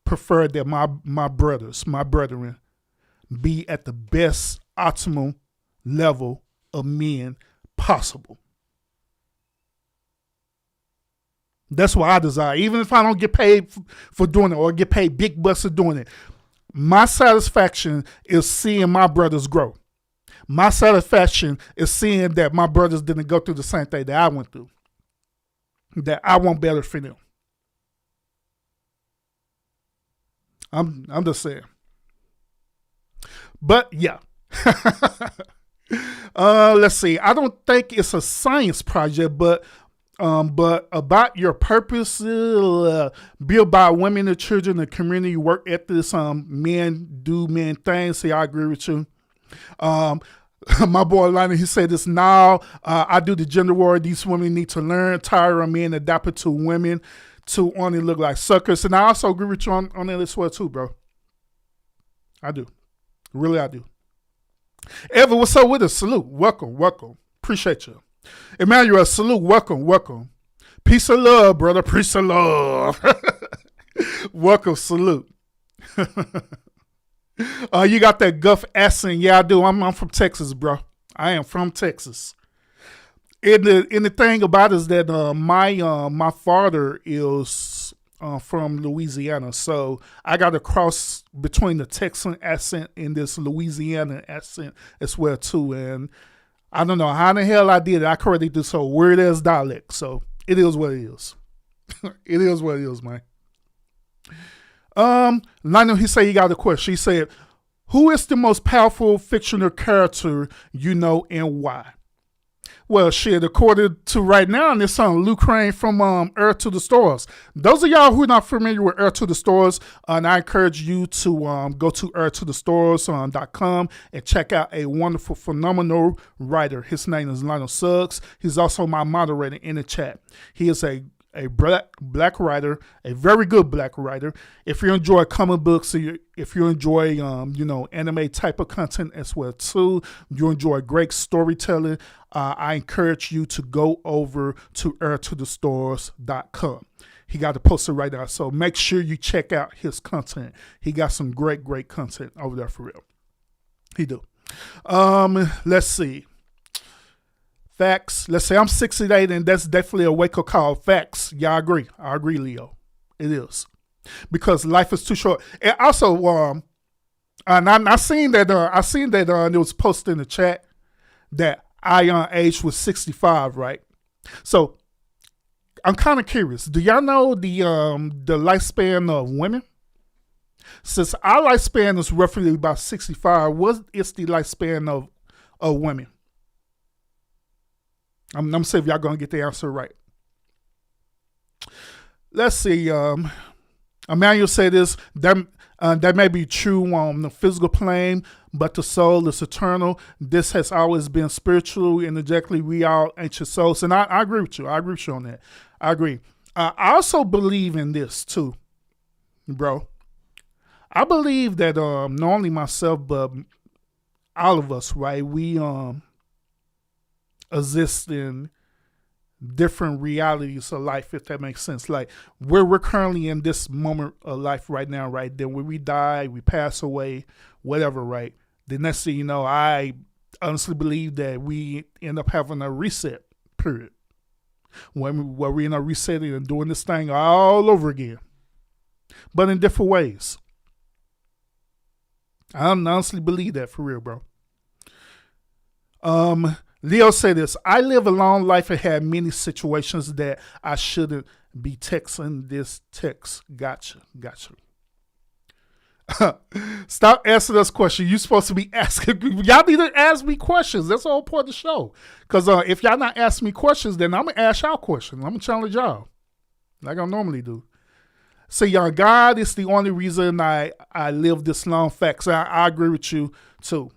prefer that my brethren, be at the best optimal level of men possible. That's what I desire. Even if I don't get paid for doing it or get paid big bucks for doing it, my satisfaction is seeing my brothers grow. My satisfaction is seeing that my brothers didn't go through the same thing that I went through. That I want better for them. I'm just saying. But yeah. Let's see. I don't think it's a science project, but about your purpose, be about women and children, the community, work ethics, men do men things. See, I agree with you. My boy Lionel, he said this now. I do the gender war. These women need to learn. Tired of men adapted to women to only look like suckers. And I also agree with you on that as well too, bro. I do. Really, I do. Evan, what's up with us? Salute. Welcome. Appreciate you. Emmanuel, salute. Welcome. Peace and love, brother. Peace and love. Welcome. Salute. You got that Guff accent. Yeah, I do. I'm from Texas, bro. I am from Texas. And the thing about it is that my father is from Louisiana, so I got a cross between the Texan accent and this Louisiana accent as well too. And I don't know how the hell I did it. I corrected this whole weird ass dialect, so it is what it is. It is what it is, man. Lionel, he said he got a question. He said, "Who is the most powerful fictional character you know and why?" Well, shit, according to right now in this song, Luke Crane from Earth to the Stars. Those of y'all who are not familiar with Earth to the Stars, and I encourage you to go to earthtothestars.com and check out a wonderful, phenomenal writer. His name is Lionel Suggs. He's also my moderator in the chat. He is a black writer, a very good black writer. If you enjoy comic books, if you enjoy anime type of content as well too, you enjoy great storytelling, I encourage you to go over to earthtothestars.com. He got the poster right now, so make sure you check out his content. He got some great content over there for real. He do. Let's see. Facts. Let's say I'm 68, and that's definitely a wake-up call. Facts. Yeah, I agree. I agree, Leo. It is. Because life is too short. And also, and I seen that it was posted in the chat that I aged was 65, right? So I'm kind of curious. Do y'all know the lifespan of women? Since our lifespan is roughly about 65, what is the lifespan of women? I'm going to see if y'all going to get the answer right. Let's see. Emmanuel said this, that may be true on the physical plane, but the soul is eternal. This has always been spiritual, energetically. We are ancient souls. And I agree with you. I agree with you on that. I agree. I also believe in this too, bro. I believe that not only myself, but all of us, right? We exist in different realities of life, if that makes sense. Like we're currently in this moment of life right now, right? Then when we die, we pass away, whatever, right? The next thing you know, I honestly believe that we end up having a reset period. Where we end up resetting and doing this thing all over again. But in different ways. I honestly believe that for real, bro. Leo said this, I live a long life and had many situations that I shouldn't be texting this text. Gotcha. Stop asking us questions. You're supposed to be asking. Y'all need to ask me questions. That's the whole point of the show. Because if y'all not asking me questions, then I'm going to ask y'all questions. I'm going to challenge y'all like I normally do. So y'all, God is the only reason I live this long. Facts. I agree with you too.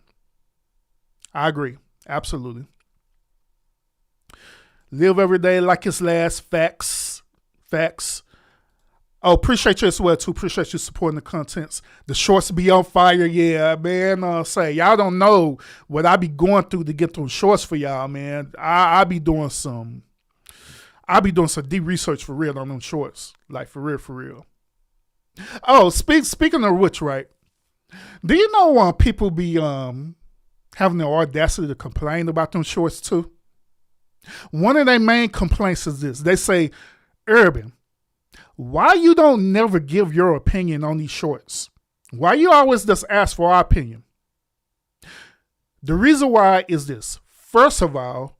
I agree. Absolutely. Live every day like it's last. Facts. Oh, appreciate you as well too. Appreciate you supporting the contents. The shorts be on fire, yeah, man. Say y'all don't know what I be going through to get those shorts for y'all, man. I be doing some deep research for real on them shorts, like for real. Oh, speaking of which, right? Do you know people be having the audacity to complain about them shorts too? One of their main complaints is this. They say, Urban, why you don't never give your opinion on these shorts? Why you always just ask for our opinion? The reason why is this. First of all,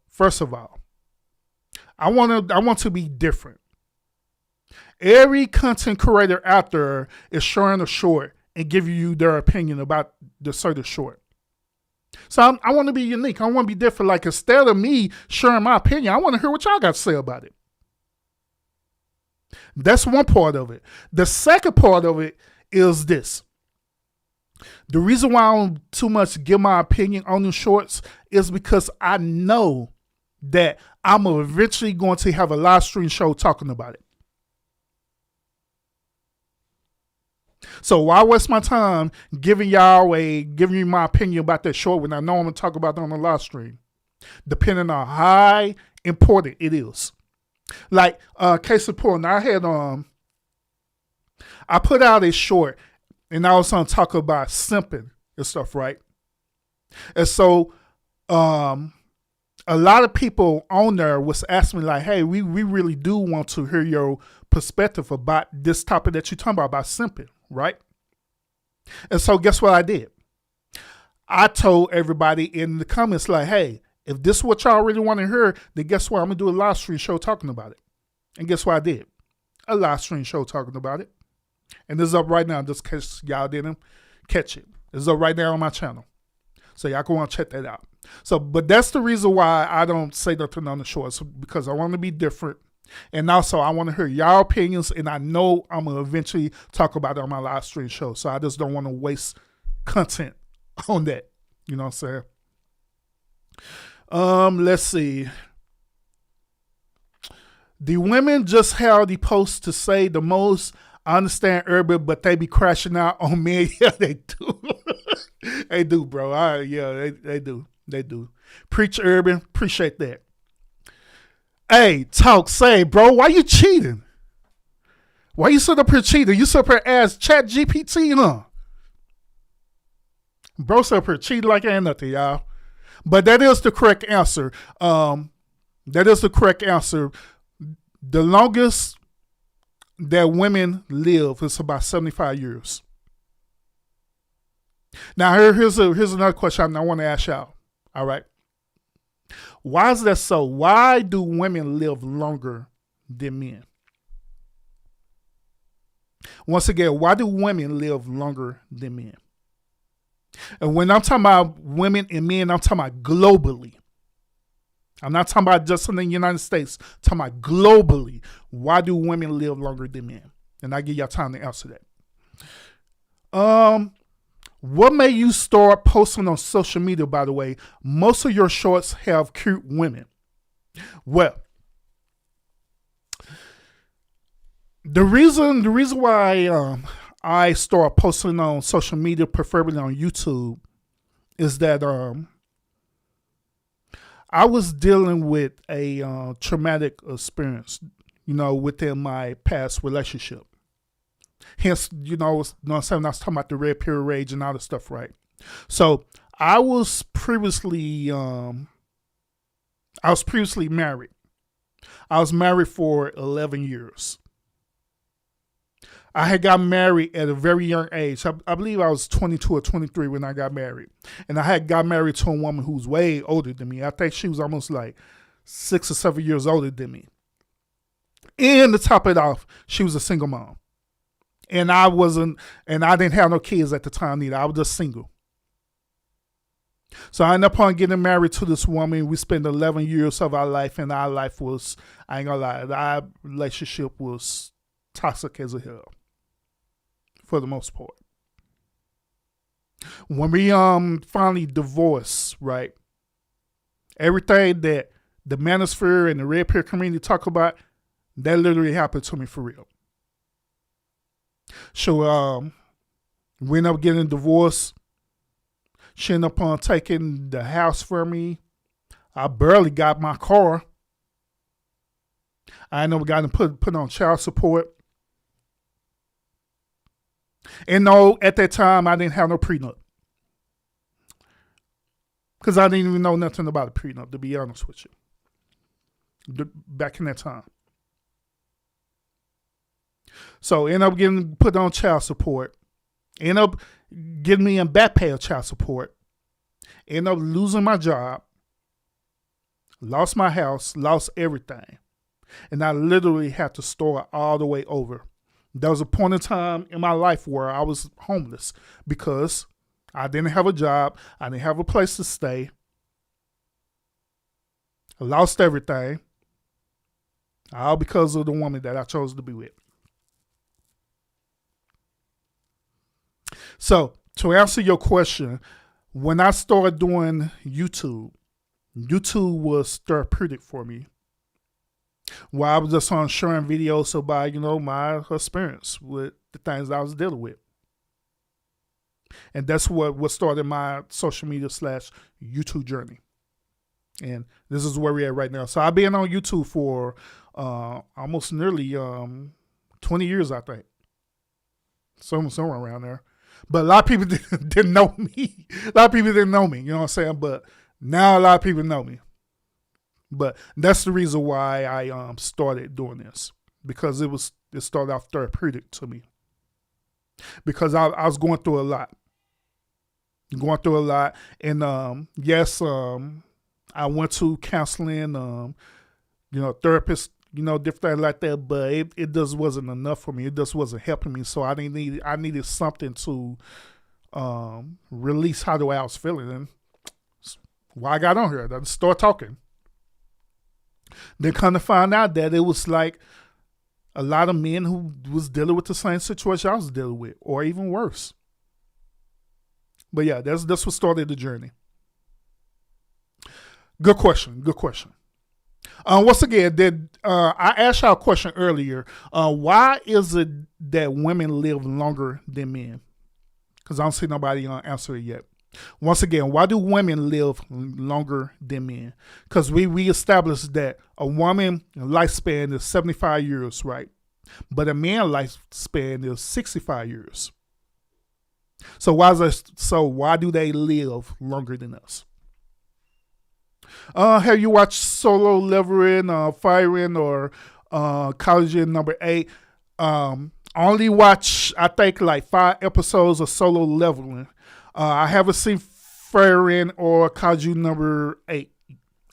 I want to be different. Every content creator out there is showing a short and giving you their opinion about the certain short. So I want to be unique. I want to be different. Like instead of me sharing my opinion, I want to hear what y'all got to say about it. That's one part of it. The second part of it is this. The reason why I don't too much give my opinion on the shorts is because I know that I'm eventually going to have a live stream show talking about it. So why waste my time giving you my opinion about that short when I know I'm going to talk about it on the live stream? Depending on how important it is. Like, case in point, I put out a short and I was going to talk about simping and stuff, right? And so, a lot of people on there was asking me like, hey, we really do want to hear your perspective about this topic that you're talking about simping, right? And so guess what I did? I told everybody in the comments like, hey, if this is what y'all really want to hear, then guess what? I'm going to do a live stream show talking about it. And guess what I did? A live stream show talking about it. And this is up right now, just in case y'all didn't catch it. It's up right now on my channel. So y'all go and check that out. So, but that's the reason why I don't say nothing on the shorts, because I want to be different. And also, I want to hear y'all opinions, and I know I'm going to eventually talk about it on my live stream show. So I just don't want to waste content on that. You know what I'm saying? Let's see. The women just have the post to say the most. I understand urban, but they be crashing out on men. Yeah, they do. They do, bro. They do. They do. Preach urban. Appreciate that. Hey, talk, say, bro, why you cheating? Why you sit up here cheating? You sit up here as Chat GPT, huh? Bro sit up here cheating like ain't nothing, y'all. But that is the correct answer. That is the correct answer. The longest that women live is about 75 years. Now, here's another question I want to ask y'all. All right. Why is that so? Why do women live longer than men? Once again, why do women live longer than men? And when I'm talking about women and men, I'm talking about globally. I'm not talking about just in the United States. I'm talking about globally. Why do women live longer than men? And I give y'all time to answer that. What made you start posting on social media, by the way? Most of your shorts have cute women. Well, the reason why I start posting on social media, preferably on YouTube, is that I was dealing with a traumatic experience, within my past relationship. Hence, what I'm saying, I was talking about the red pill rage and all this stuff, right? So I was previously married. I was married for 11 years. I had got married at a very young age. I believe I was 22 or 23 when I got married. And I had got married to a woman who's way older than me. I think she was almost like 6 or 7 years older than me. And to top it off, she was a single mom. And I didn't have no kids at the time either. I was just single. So I ended up on getting married to this woman. We spent 11 years of our life, and our life was, I ain't gonna lie, our relationship was toxic as a hell, for the most part. When we finally divorced, right, everything that the manosphere and the red pill community talk about, that literally happened to me for real. So we ended up getting divorced. She ended up taking the house from me. I barely got my car. I ended up getting put on child support. And no, at that time, I didn't have no prenup. Because I didn't even know nothing about a prenup, to be honest with you. Back in that time. So end up getting put on child support. End up getting me in back pay of child support. End up losing my job. Lost my house. Lost everything. And I literally had to start all the way over. There was a point in time in my life where I was homeless because I didn't have a job. I didn't have a place to stay. I lost everything. All because of the woman that I chose to be with. So, to answer your question, when I started doing YouTube was therapeutic for me. While I was just on sharing videos about, my experience with the things I was dealing with. And that's what started my social media / YouTube journey. And this is where we're at right now. So I've been on YouTube for almost nearly 20 years, I think. Somewhere around there. But a lot of people didn't know me. A lot of people didn't know me, you know what I'm saying? But now a lot of people know me. But that's the reason why I started doing this. Because it started off therapeutic to me. Because I was going through a lot. And yes, I went to counseling, therapists, different things like that, but it just wasn't enough for me. It just wasn't helping me. So I needed something to release how the way I was feeling. And Why I got on here. I start talking. Then kind of find out that it was like a lot of men who was dealing with the same situation I was dealing with, or even worse. But yeah, that's what started the journey. Good question. Once again, I asked y'all a question earlier. Why is it that women live longer than men? Because I don't see nobody answer it yet. Once again, why do women live longer than men? Because we established that a woman lifespan is 75 years, right? But a man lifespan is 65 years. So why do they live longer than us? Have you watched Solo Leveling, Firing, or Collagen number 8? Only watch, I think, like 5 episodes of Solo Leveling. I haven't seen Firing or Collagen number 8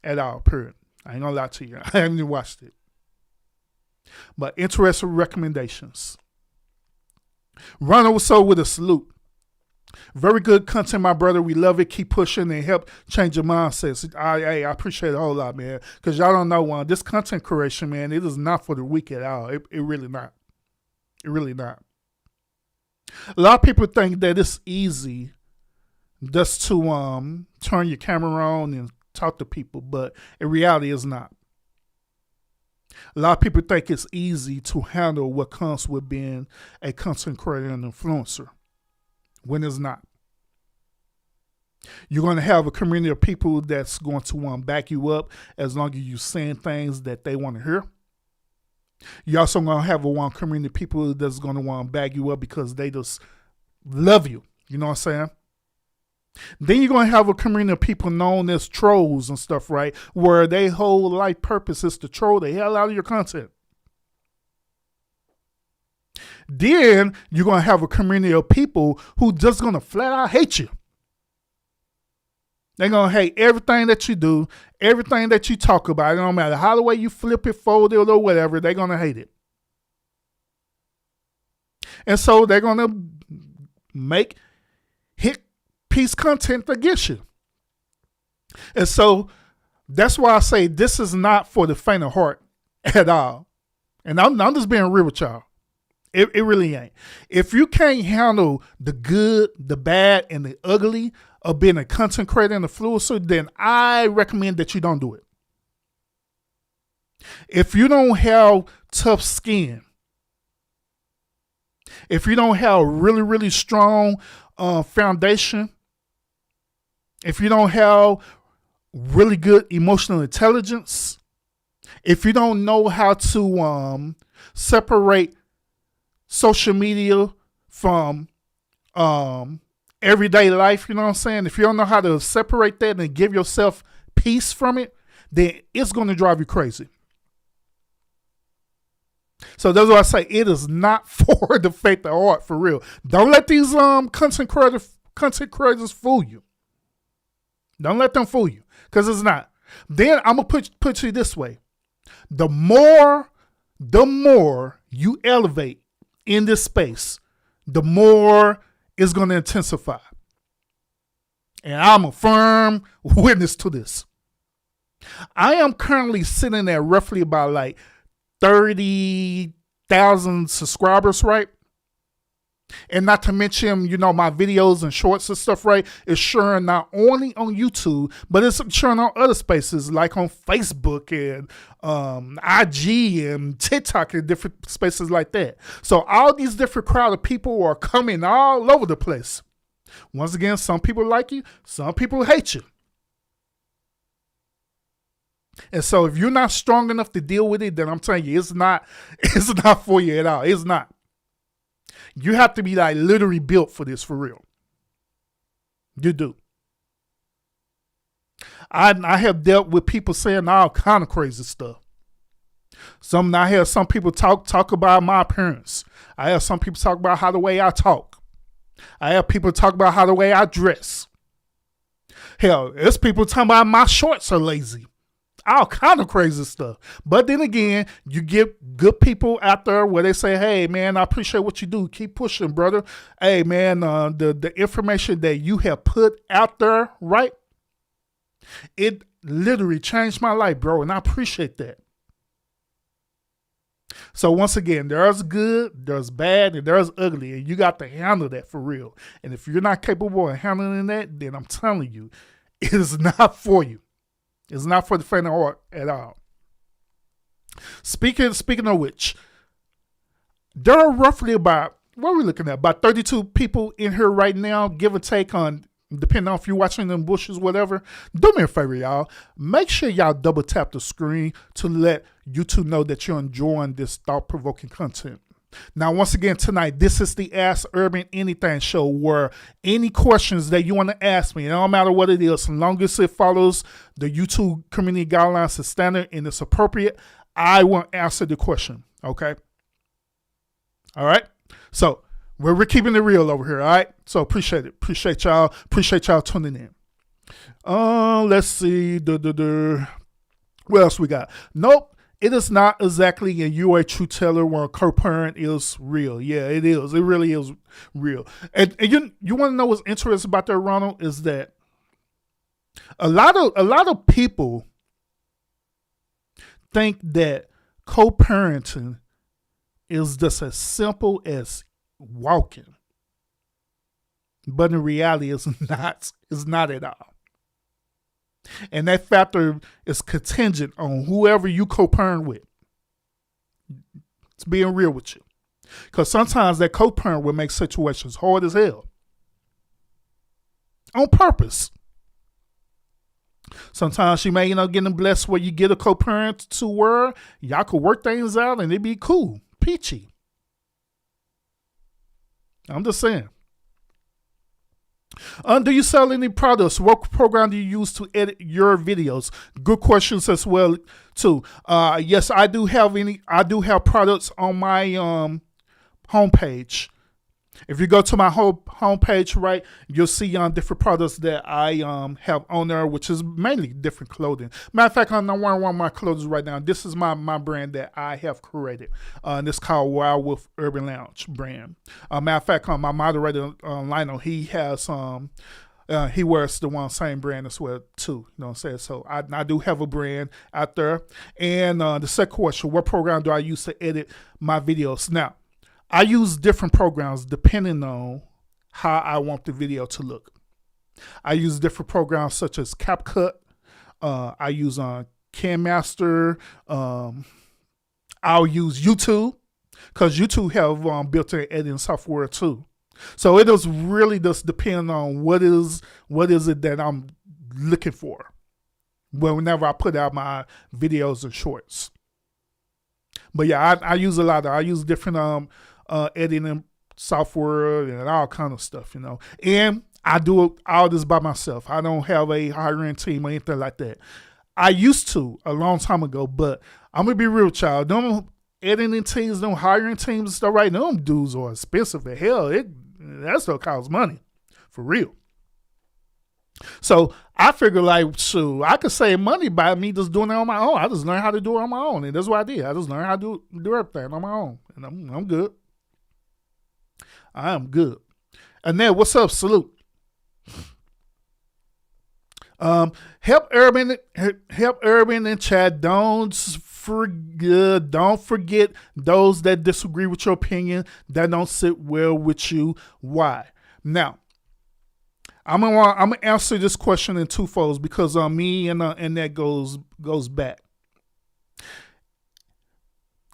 at all, period. I ain't gonna lie to you. I haven't even watched it. But interesting recommendations. Run also with a salute. Very good content, my brother. We love it. Keep pushing and help change your mindsets. I appreciate it a whole lot, man. Because y'all don't know, this content creation, man, it is not for the weak at all. It really not. It really not. A lot of people think that it's easy just to turn your camera on and talk to people, but in reality, it's not. A lot of people think it's easy to handle what comes with being a content creator and influencer, when it's not. You're going to have a community of people that's going to back you up as long as you're saying things that they want to hear. You're also going to have one community of people that's going to back you up because they just love you. You know what I'm saying? Then you're going to have a community of people known as trolls and stuff, right? Where their whole life purpose is to troll the hell out of your content. Then you're going to have a community of people who just going to flat out hate you. They're going to hate everything that you do, everything that you talk about. It don't matter how the way you flip it, fold it, or whatever, they're going to hate it. And so they're going to make hit piece content against you. And so that's why I say this is not for the faint of heart at all. And I'm just being real with y'all. It really ain't. If you can't handle the good, the bad, and the ugly of being a content creator and influencer, then I recommend that you don't do it. If you don't have tough skin, if you don't have really, really strong foundation, if you don't have really good emotional intelligence, if you don't know how to separate social media from everyday life, you know what I'm saying? If you don't know how to separate that and give yourself peace from it, then it's going to drive you crazy. So that's why I say it is not for the faith of heart, for real. Don't let these content creators fool you. Don't let them fool you, because it's not. Then I'm going to put you this way. The more you elevate in this space, the more it's going to intensify. And I'm a firm witness to this. I am currently sitting at roughly about like 30,000 subscribers, right? And not to mention, my videos and shorts and stuff, right? It's sharing not only on YouTube, but it's sharing on other spaces like on Facebook and IG and TikTok and different spaces like that. So all these different crowd of people are coming all over the place. Once again, some people like you, some people hate you. And so if you're not strong enough to deal with it, then I'm telling you, it's not for you at all. It's not. You have to be like literally built for this, for real. You do. I have dealt with people saying all kind of crazy stuff. I hear some people talk about my appearance. I have some people talk about how the way I talk. I have people talk about how the way I dress. Hell, there's people talking about my shorts are lazy. All kind of crazy stuff. But then again, you get good people out there where they say, hey, man, I appreciate what you do. Keep pushing, brother. Hey, man, the information that you have put out there, right? It literally changed my life, bro, and I appreciate that. So once again, there's good, there's bad, and there's ugly, and you got to handle that for real. And if you're not capable of handling that, then I'm telling you, it is not for you. It's not for the faint of heart at all. Speaking of which, there are roughly about, what are we looking at? About 32 people in here right now, give or take on, depending on if you're watching them bushes, whatever. Do me a favor, y'all. Make sure y'all double tap the screen to let YouTube know that you're enjoying this thought-provoking content. Now, once again, tonight, this is the Ask Urban Anything show, where any questions that you want to ask me, it don't matter what it is, as long as it follows the YouTube community guidelines and standard and it's appropriate, I will answer the question, okay? All right? So, we're keeping it real over here, all right? So, appreciate it. Appreciate y'all tuning in. Let's see. What else we got? Nope. It is not exactly a you a true teller when a co-parent is real. Yeah, it is. It really is real. And you want to know what's interesting about that, Ronald, is that a lot of people think that co-parenting is just as simple as walking. But in reality, it's not. It's not at all. And that factor is contingent on whoever you co-parent with. It's being real with you. Because sometimes that co-parent will make situations hard as hell. On purpose. Sometimes you may, getting blessed where you get a co-parent to where y'all could work things out and it'd be cool. Peachy. I'm just saying. Do you sell any products? What program do you use to edit your videos? Good questions as well too. Yes, I do have products on my homepage. If you go to my homepage, right, you'll see different products that I have on there, which is mainly different clothing. Matter of fact, I'm not wearing one of my clothes right now. This is my brand that I have created. And it's called Wild Wolf Urban Lounge brand. Matter of fact, my moderator, Lionel, he has he wears the same brand as well too. You know what I'm saying? So I do have a brand out there. And the second question, what program do I use to edit my videos? Now, I use different programs depending on how I want the video to look. I use different programs such as CapCut. I use CamMaster. I'll use YouTube because YouTube have built-in editing software too. So it does really just depend on what is it that I'm looking for whenever I put out my videos and shorts. But yeah, I use a lot. I use different editing software and all kind of stuff, And I do all this by myself. I don't have a hiring team or anything like that. I used to a long time ago, but I'm gonna be real with y'all. Them editing teams, them hiring teams and stuff right now, them dudes are expensive as hell. That stuff costs money. For real. So I figure I could save money by me just doing it on my own. I just learned how to do it on my own. And that's what I did. I just learned how to do everything on my own. And I'm good. I am good. And then what's up? Salute. Help Urban and Chad. Don't forget those that disagree with your opinion, that don't sit well with you. Why? Now, I'm gonna answer this question in two folds because me and that goes back.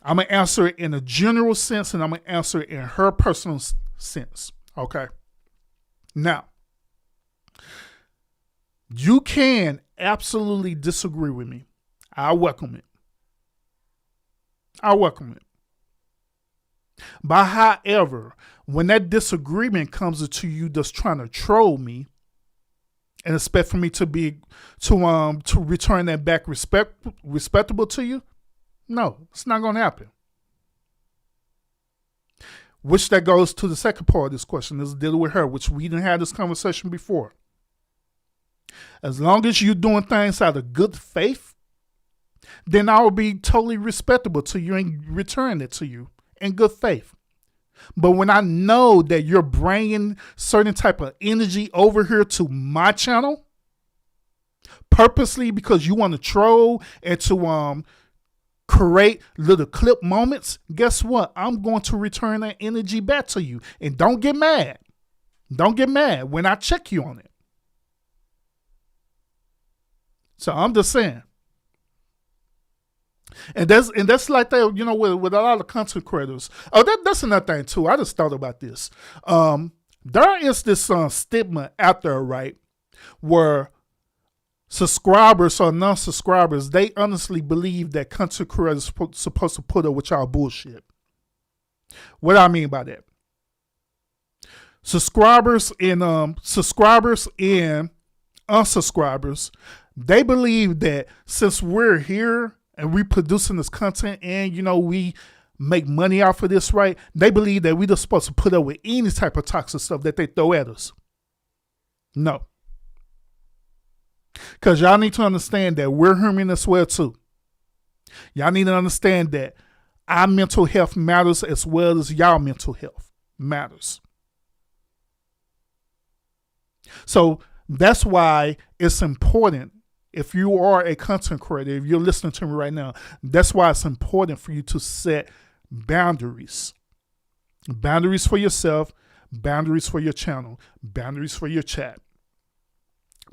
I'm gonna answer it in a general sense, and I'm gonna answer it in her personal sense. Okay. Now, you can absolutely disagree with me. I welcome it. But however, when that disagreement comes to you just trying to troll me and expect for me to return that back respectable to you, no, it's not going to happen. Which that goes to the second part of this question, is dealing with her, which we didn't have this conversation before. As long as you're doing things out of good faith, then I will be totally respectable to you and return it to you in good faith. But when I know that you're bringing certain type of energy over here to my channel, purposely because you want to troll and to create little clip moments, guess what? I'm going to return that energy back to you. And don't get mad. Don't get mad when I check you on it. So I'm just saying. And that's like that, you know, with a lot of content creators. Oh, that's another thing too. I just thought about this. There is this stigma out there, right, where subscribers or non-subscribers, they honestly believe that content creators are supposed to put up with y'all bullshit. What do I mean by that? Subscribers and unsubscribers, they believe that since we're here and we producing this content and, you know, we make money off of this, right? They believe that we're just supposed to put up with any type of toxic stuff that they throw at us. No. Because y'all need to understand that we're human as well too. Y'all need to understand that our mental health matters as well as y'all mental health matters. So that's why it's important, if you are a content creator, if you're listening to me right now, that's why it's important for you to set boundaries. Boundaries for yourself, boundaries for your channel, boundaries for your chat.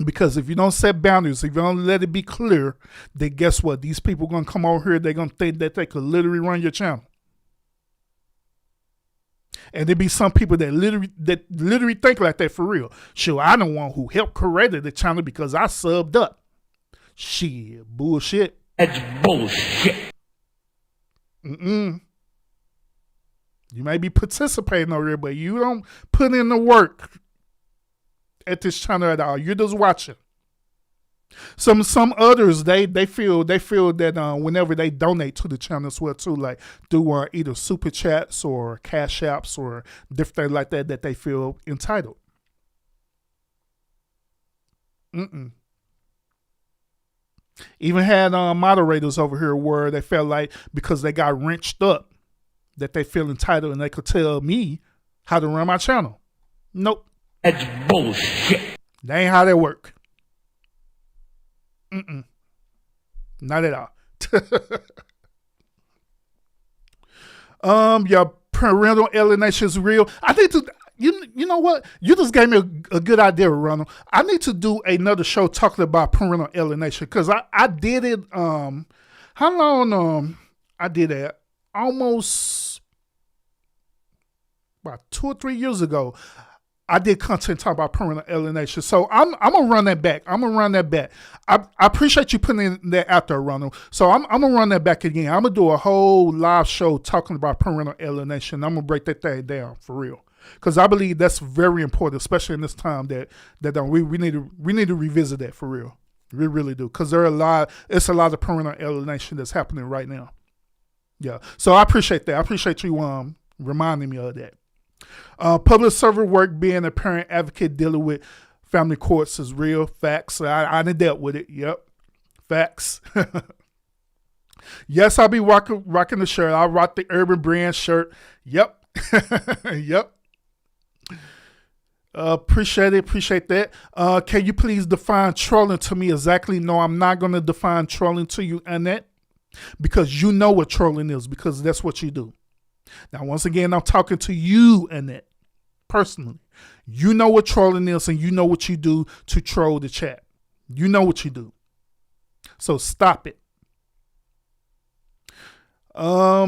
Because if you don't set boundaries, if you don't let it be clear, then guess what? These people are going to come over here, they're going to think that they could literally run your channel. And there be some people that literally think like that for real. Sure, I the one who helped create the channel because I subbed up. Shit, bullshit. That's bullshit. You may be participating over here, but you don't put in the work at this channel at all. You're just watching. Some others they feel that whenever they donate to the channel as well too, like through either super chats or cash apps or different things like that they feel entitled. Even had moderators over here where they felt like because they got wrenched up that they feel entitled and they could tell me how to run my channel. Nope. That's bullshit. That ain't how that work. Not at all. Your parental alienation is real. I need to, you know what? You just gave me a good idea, Ronald. I need to do another show talking about parental alienation because I did it. How long? I did it almost about 2 or 3 years ago. I did content talk about parental alienation. So I'm going to run that back. I appreciate you putting that out there, Ronald. So I'm going to run that back again. I'm going to do a whole live show talking about parental alienation. I'm going to break that thing down for real. Because I believe that's very important, especially in this time that we need to revisit that for real. We really do. Because it's a lot of parental alienation that's happening right now. Yeah. So I appreciate that. I appreciate you reminding me of that. Public servant work, being a parent advocate, dealing with family courts is real. Facts. I done dealt with it. Yep. Facts. Yes, I'll be rocking the shirt. I'll rock the Urban Brand shirt. Yep. Yep. Appreciate it. Appreciate that. Can you please define trolling to me exactly? No, I'm not going to define trolling to you, Annette, because you know what trolling is, because that's what you do. Now, once again, I'm talking to you, Annette, personally. You know what trolling is, and you know what you do to troll the chat. You know what you do. So stop it. Real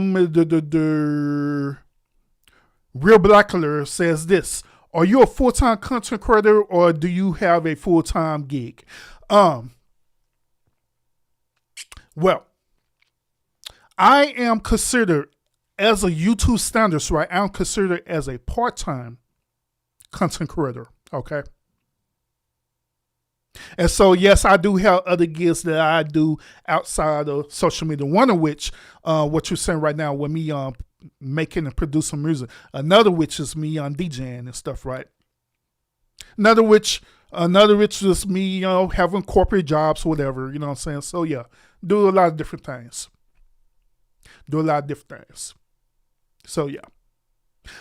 Blackler says this. Are you a full-time content creator or do you have a full-time gig? Well, I am considered as a YouTube standards, right? I'm considered as a part-time content creator, okay? And so, yes, I do have other gigs that I do outside of social media. One of which, what you're saying right now with me making and producing music. Another which is me on DJing and stuff, right? Another which is me, having corporate jobs, whatever, you know what I'm saying? So, yeah, do a lot of different things. So, yeah.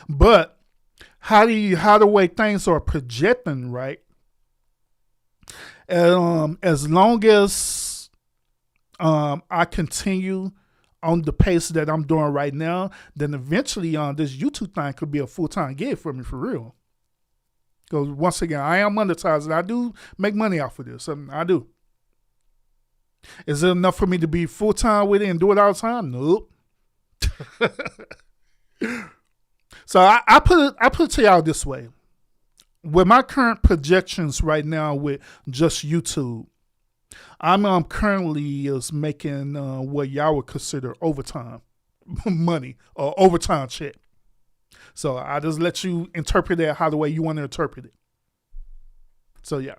But how the way things are projecting, right? As long as I continue on the pace that I'm doing right now, then eventually this YouTube thing could be a full-time gig for me, for real. Because once again, I am monetized and I do make money off of this. I do. Is it enough for me to be full-time with it and do it all the time? Nope. So I put it to y'all this way. With my current projections right now with just YouTube, I'm currently is making what y'all would consider overtime money or overtime check. So I just let you interpret that how the way you want to interpret it. So yeah.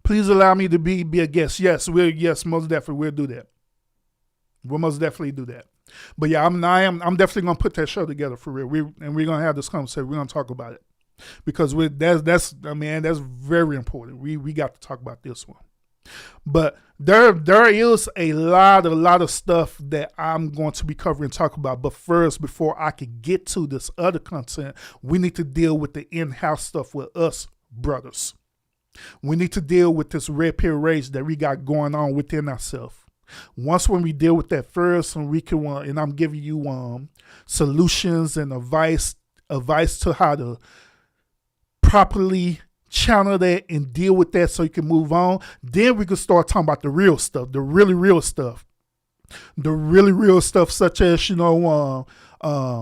Please allow me to be a guest. Yes, most definitely we'll do that. We'll most definitely do that. But yeah, I'm definitely gonna put that show together for real. We're gonna have this conversation. We're gonna talk about it because that's very important. We got to talk about this one. But there is a lot of stuff that I'm going to be covering and talk about. But first, before I could get to this other content, we need to deal with the in-house stuff with us brothers. We need to deal with this red pill rage that we got going on within ourselves. Once when we deal with that first, and we can and I'm giving you solutions and advice to how to properly channel that and deal with that so you can move on. Then we can start talking about the real stuff, the really real stuff. The really real stuff, such as, there are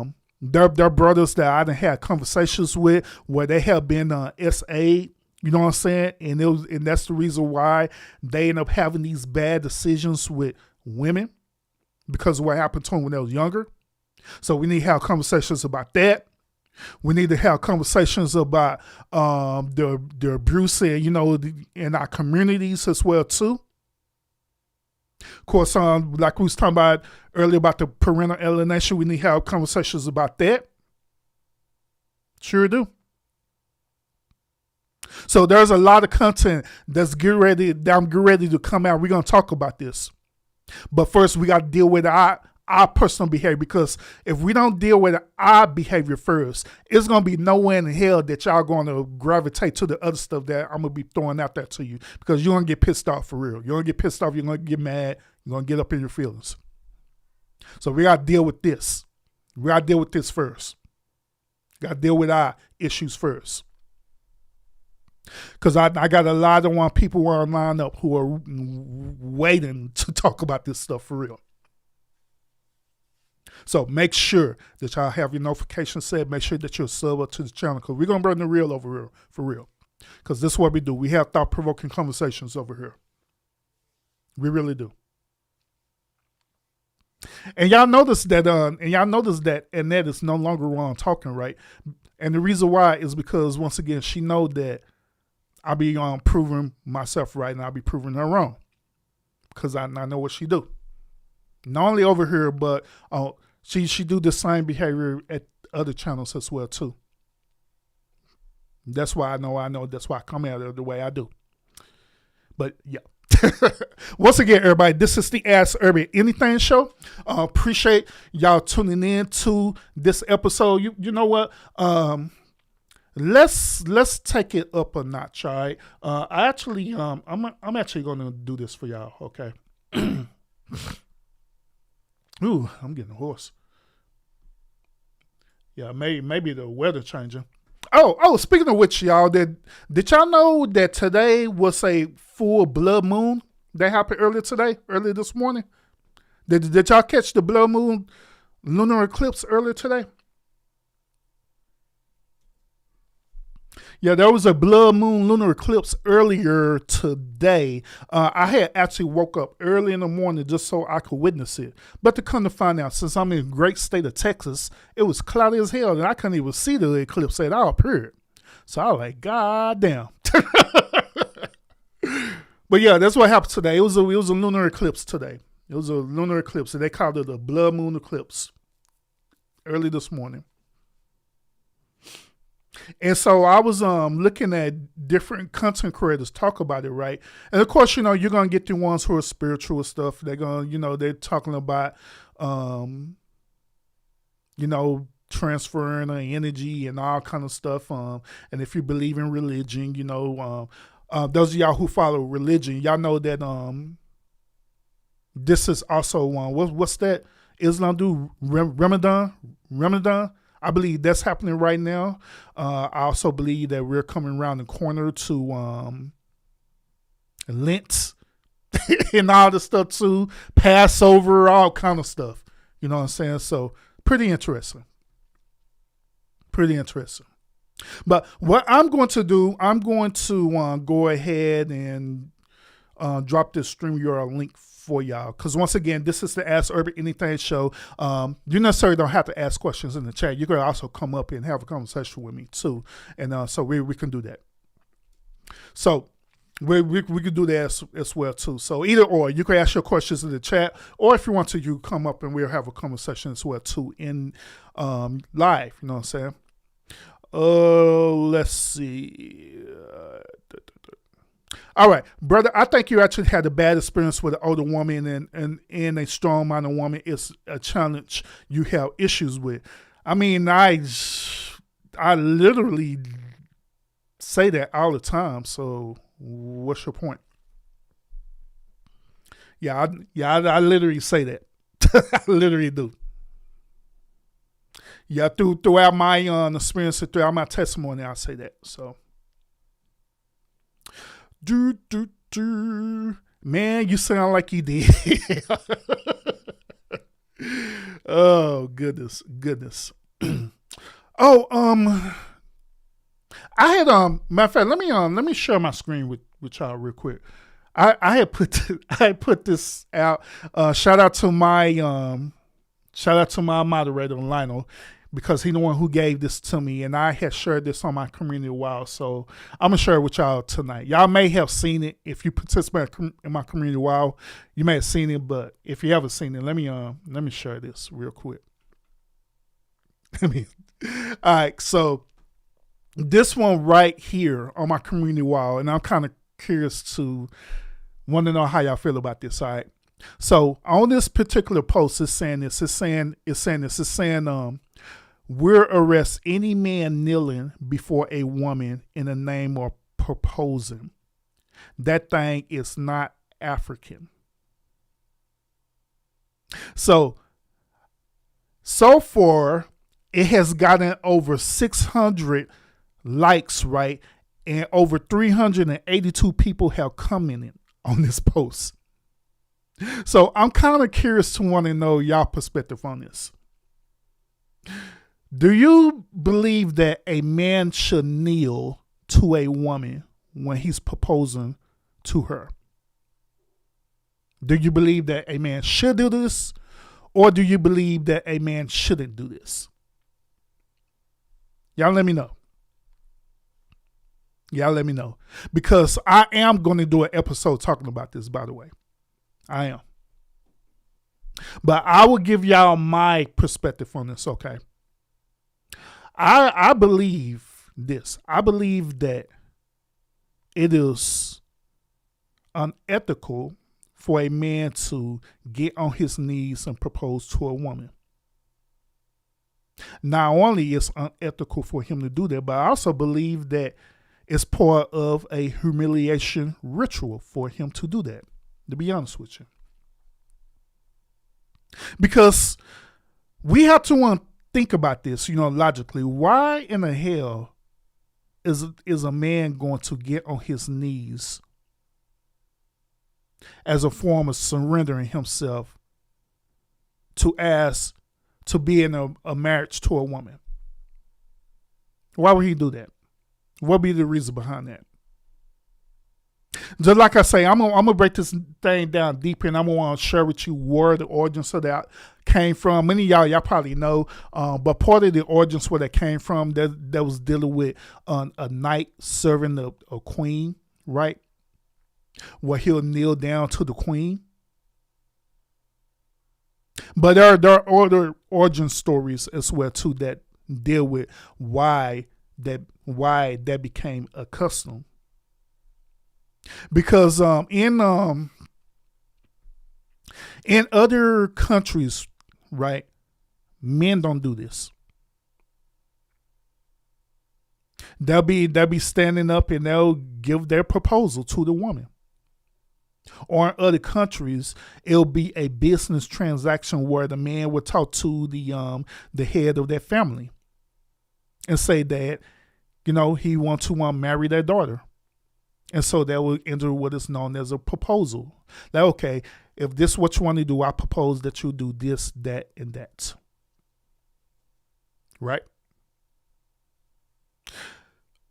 brothers that I done had conversations with where they have been SA. You know what I'm saying? And that's the reason why they end up having these bad decisions with women because of what happened to them when they was younger. So we need to have conversations about that. We need to have conversations about the abuse and, in our communities as well too. Of course, like we was talking about earlier about the parental alienation, we need to have conversations about that. Sure do. So there's a lot of content I'm getting ready to come out. We're going to talk about this. But first, we got to deal with our personal behavior, because if we don't deal with our behavior first, it's going to be nowhere in hell that y'all going to gravitate to the other stuff that I'm going to be throwing out there to you, because you're going to get pissed off for real. You're going to get pissed off. You're going to get mad. You're going to get up in your feelings. So we got to deal with this. We got to deal with this first. Got to deal with our issues first. Because I got a lot of people who are lined up who are waiting to talk about this stuff for real. So make sure that y'all have your notifications set. Make sure that you're sub up to the channel, because we're going to bring the real over here for real. Because this is what we do. We have thought-provoking conversations over here. We really do. And y'all notice that Annette is no longer talking, right? And the reason why is because, once again, she know that I'll be proving myself right, and I'll be proving her wrong, because I know what she do. Not only over here, but she do the same behavior at other channels as well too. That's why I know. That's why I come at her the way I do. But yeah. Once again, everybody, this is the Ask Urban Anything show. Appreciate y'all tuning in to this episode. You know what? Let's take it up a notch, all right? I'm actually gonna do this for y'all, okay? Ooh, I'm getting hoarse. Yeah, maybe the weather changing. Oh, speaking of which, y'all, did y'all know that today was a full blood moon that happened earlier this morning? Did y'all catch the blood moon lunar eclipse earlier today? Yeah, there was a blood moon lunar eclipse earlier today. I had actually woke up early in the morning just so I could witness it. But to come to find out, since I'm in the great state of Texas, it was cloudy as hell, and I couldn't even see the eclipse at all, period. So I was like, God damn. But yeah, that's what happened today. It was a lunar eclipse today. It was a lunar eclipse, and they called it a blood moon eclipse early this morning. And so I was looking at different content creators talk about it, right? And of course, you're going to get the ones who are spiritual stuff. They're going to, they're talking about, transferring energy and all kind of stuff. And if you believe in religion, those of y'all who follow religion, y'all know that this is also one. What's that? Islam do Ramadan. I believe that's happening right now. I also believe that we're coming around the corner to Lent and all the stuff too, Passover, all kind of stuff. You know what I'm saying? So pretty interesting. But what I'm going to do, I'm going to go ahead and drop this stream URL link for y'all. Because once again, this is the Ask Urban Anything show. You necessarily don't have to ask questions in the chat. You can also come up and have a conversation with me too. And so we can do that. So we can do that as well too. So either or, you can ask your questions in the chat, or if you want to, you come up and we'll have a conversation as well too in live. You know what I'm saying? Let's see. All right, brother, I think you actually had a bad experience with an older woman and a strong-minded woman is a challenge you have issues with. I mean, I literally say that all the time, so what's your point? Yeah, I literally say that. I literally do. Yeah, throughout my experience, throughout my testimony, I say that. So, man, you sound like you did. Oh goodness. Oh, I had matter of fact, let me share my screen with y'all real quick. I had put this out. Shout out to my moderator Lionel, because he's the one who gave this to me, and I had shared this on my community wall. So I'm gonna share it with y'all tonight. Y'all may have seen it if you participate in my community wall. You may have seen it, but if you haven't seen it, let me share this real quick. All right, so this one right here on my community wall, and I'm kind of curious to want to know how y'all feel about this. All right. So on this particular post, it's saying we'll arrest any man kneeling before a woman in the name of proposing. That thing is not African. So far, it has gotten over 600 likes, right? And over 382 people have commented on this post. So I'm kind of curious to want to know y'all perspective on this. Do you believe that a man should kneel to a woman when he's proposing to her? Do you believe that a man should do this, or do you believe that a man shouldn't do this? Y'all let me know. Because I am going to do an episode talking about this, by the way. I am. But I will give y'all my perspective on this, okay? I believe this. I believe that it is unethical for a man to get on his knees and propose to a woman. Not only is it unethical for him to do that, but I also believe that it's part of a humiliation ritual for him to do that, to be honest with you. Because we have to think about this, logically. Why in the hell is a man going to get on his knees as a form of surrendering himself to ask to be in a marriage to a woman? Why would he do that? What would be the reason behind that? Just like I say, I'm gonna break this thing down deeper, and I'm gonna want to share with you where the origins of that came from. Many of y'all probably know, but part of the origins where that came from, that was dealing with a knight serving a queen, right? Where he'll kneel down to the queen. But there are other origin stories as well too that deal with why that became a custom. Because in other countries, right, men don't do this. they'll be standing up and they'll give their proposal to the woman. Or in other countries, it'll be a business transaction where the man will talk to the head of their family and say that, he wants to marry their daughter. And so that will enter what is known as a proposal. Like, okay, if this is what you want to do, I propose that you do this, that, and that. Right?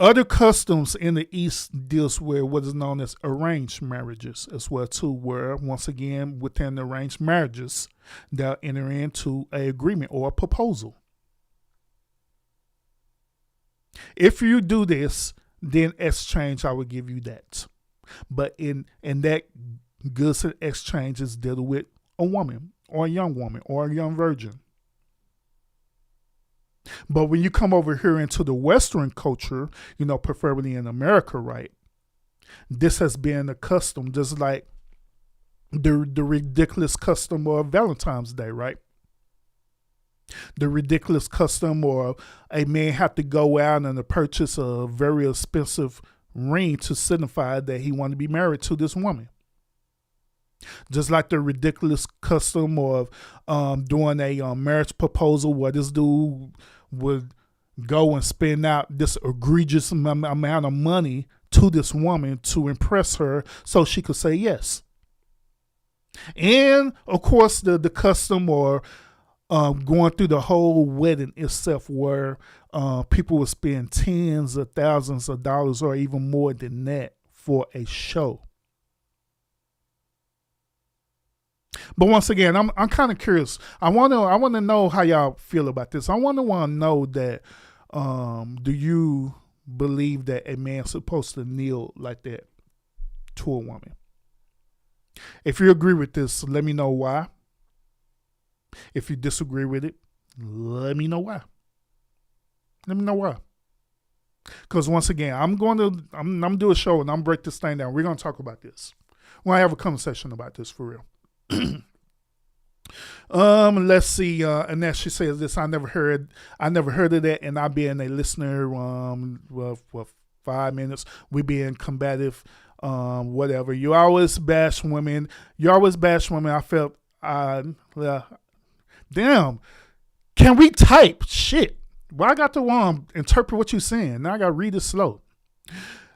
Other customs in the East deals with what is known as arranged marriages as well too, where once again within the arranged marriages they'll enter into an agreement or a proposal. If you do this, then exchange, I will give you that. But in that goods and exchange is dealing with a woman or a young woman or a young virgin. But when you come over here into the Western culture, preferably in America, right, this has been a custom, just like the ridiculous custom of Valentine's Day, right? The ridiculous custom or a man have to go out and purchase a very expensive ring to signify that he want to be married to this woman. Just like the ridiculous custom of doing a marriage proposal where this dude would go and spend out this egregious amount of money to this woman to impress her so she could say yes. And, of course, the custom or going through the whole wedding itself where people would spend tens of thousands of dollars or even more than that for a show. But once again, I'm kind of curious. I want to know how y'all feel about this. I want to know that do you believe that a man's supposed to kneel like that to a woman? If you agree with this, let me know why. If you disagree with it, let me know why. Let me know why. Because once again, I'm gonna do a show and I'm break this thing down. We're gonna talk about this. We're gonna have a conversation about this for real. Let's see. And then she says this. I never heard of that, and I've been a listener. For 5 minutes, we being combative. Whatever. You always bash women. I felt. Damn. Can we type shit? Well, I got to interpret what you're saying. Now I got to read it slow.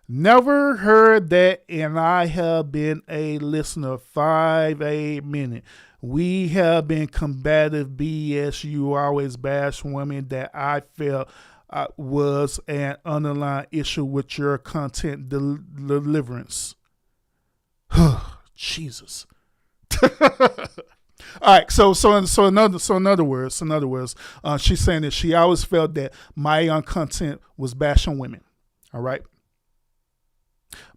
Never heard that, and I have been a listener 5 minutes. We have been combative BS. You always bash women that I felt was an underlying issue with your content deliverance. Jesus. All right, so in other words, she's saying that she always felt that my content was bashing women. All right.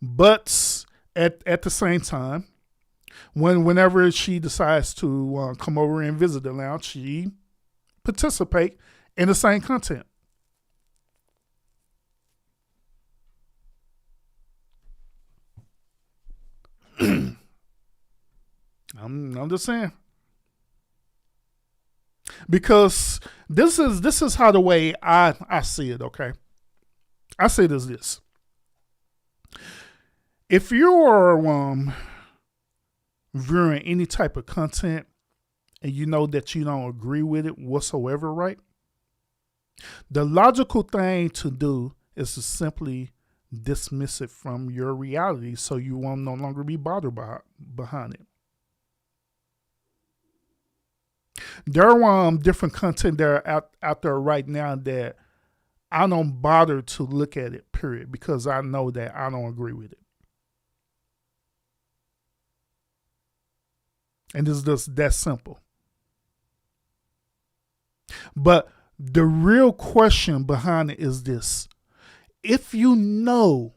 But at the same time, whenever she decides to come over and visit the lounge, she participate in the same content. I'm just saying. Because this is how the way I see it, okay? I see it as this. If you're viewing any type of content and you know that you don't agree with it whatsoever, right? The logical thing to do is to simply dismiss it from your reality so you won't no longer be bothered behind it. There are different content that are out there right now that I don't bother to look at it, period, because I know that I don't agree with it. And it's just that simple. But the real question behind it is this. If you know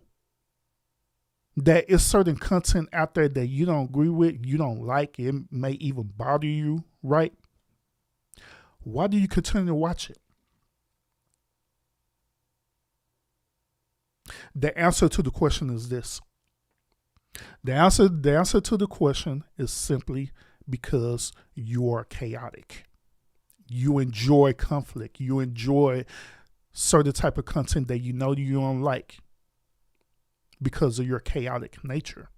that it's certain content out there that you don't agree with, you don't like, it may even bother you, right? Why do you continue to watch it? The answer to the question is this. The answer to the question is simply because you are chaotic. You enjoy conflict. You enjoy certain type of content that you know you don't like because of your chaotic nature.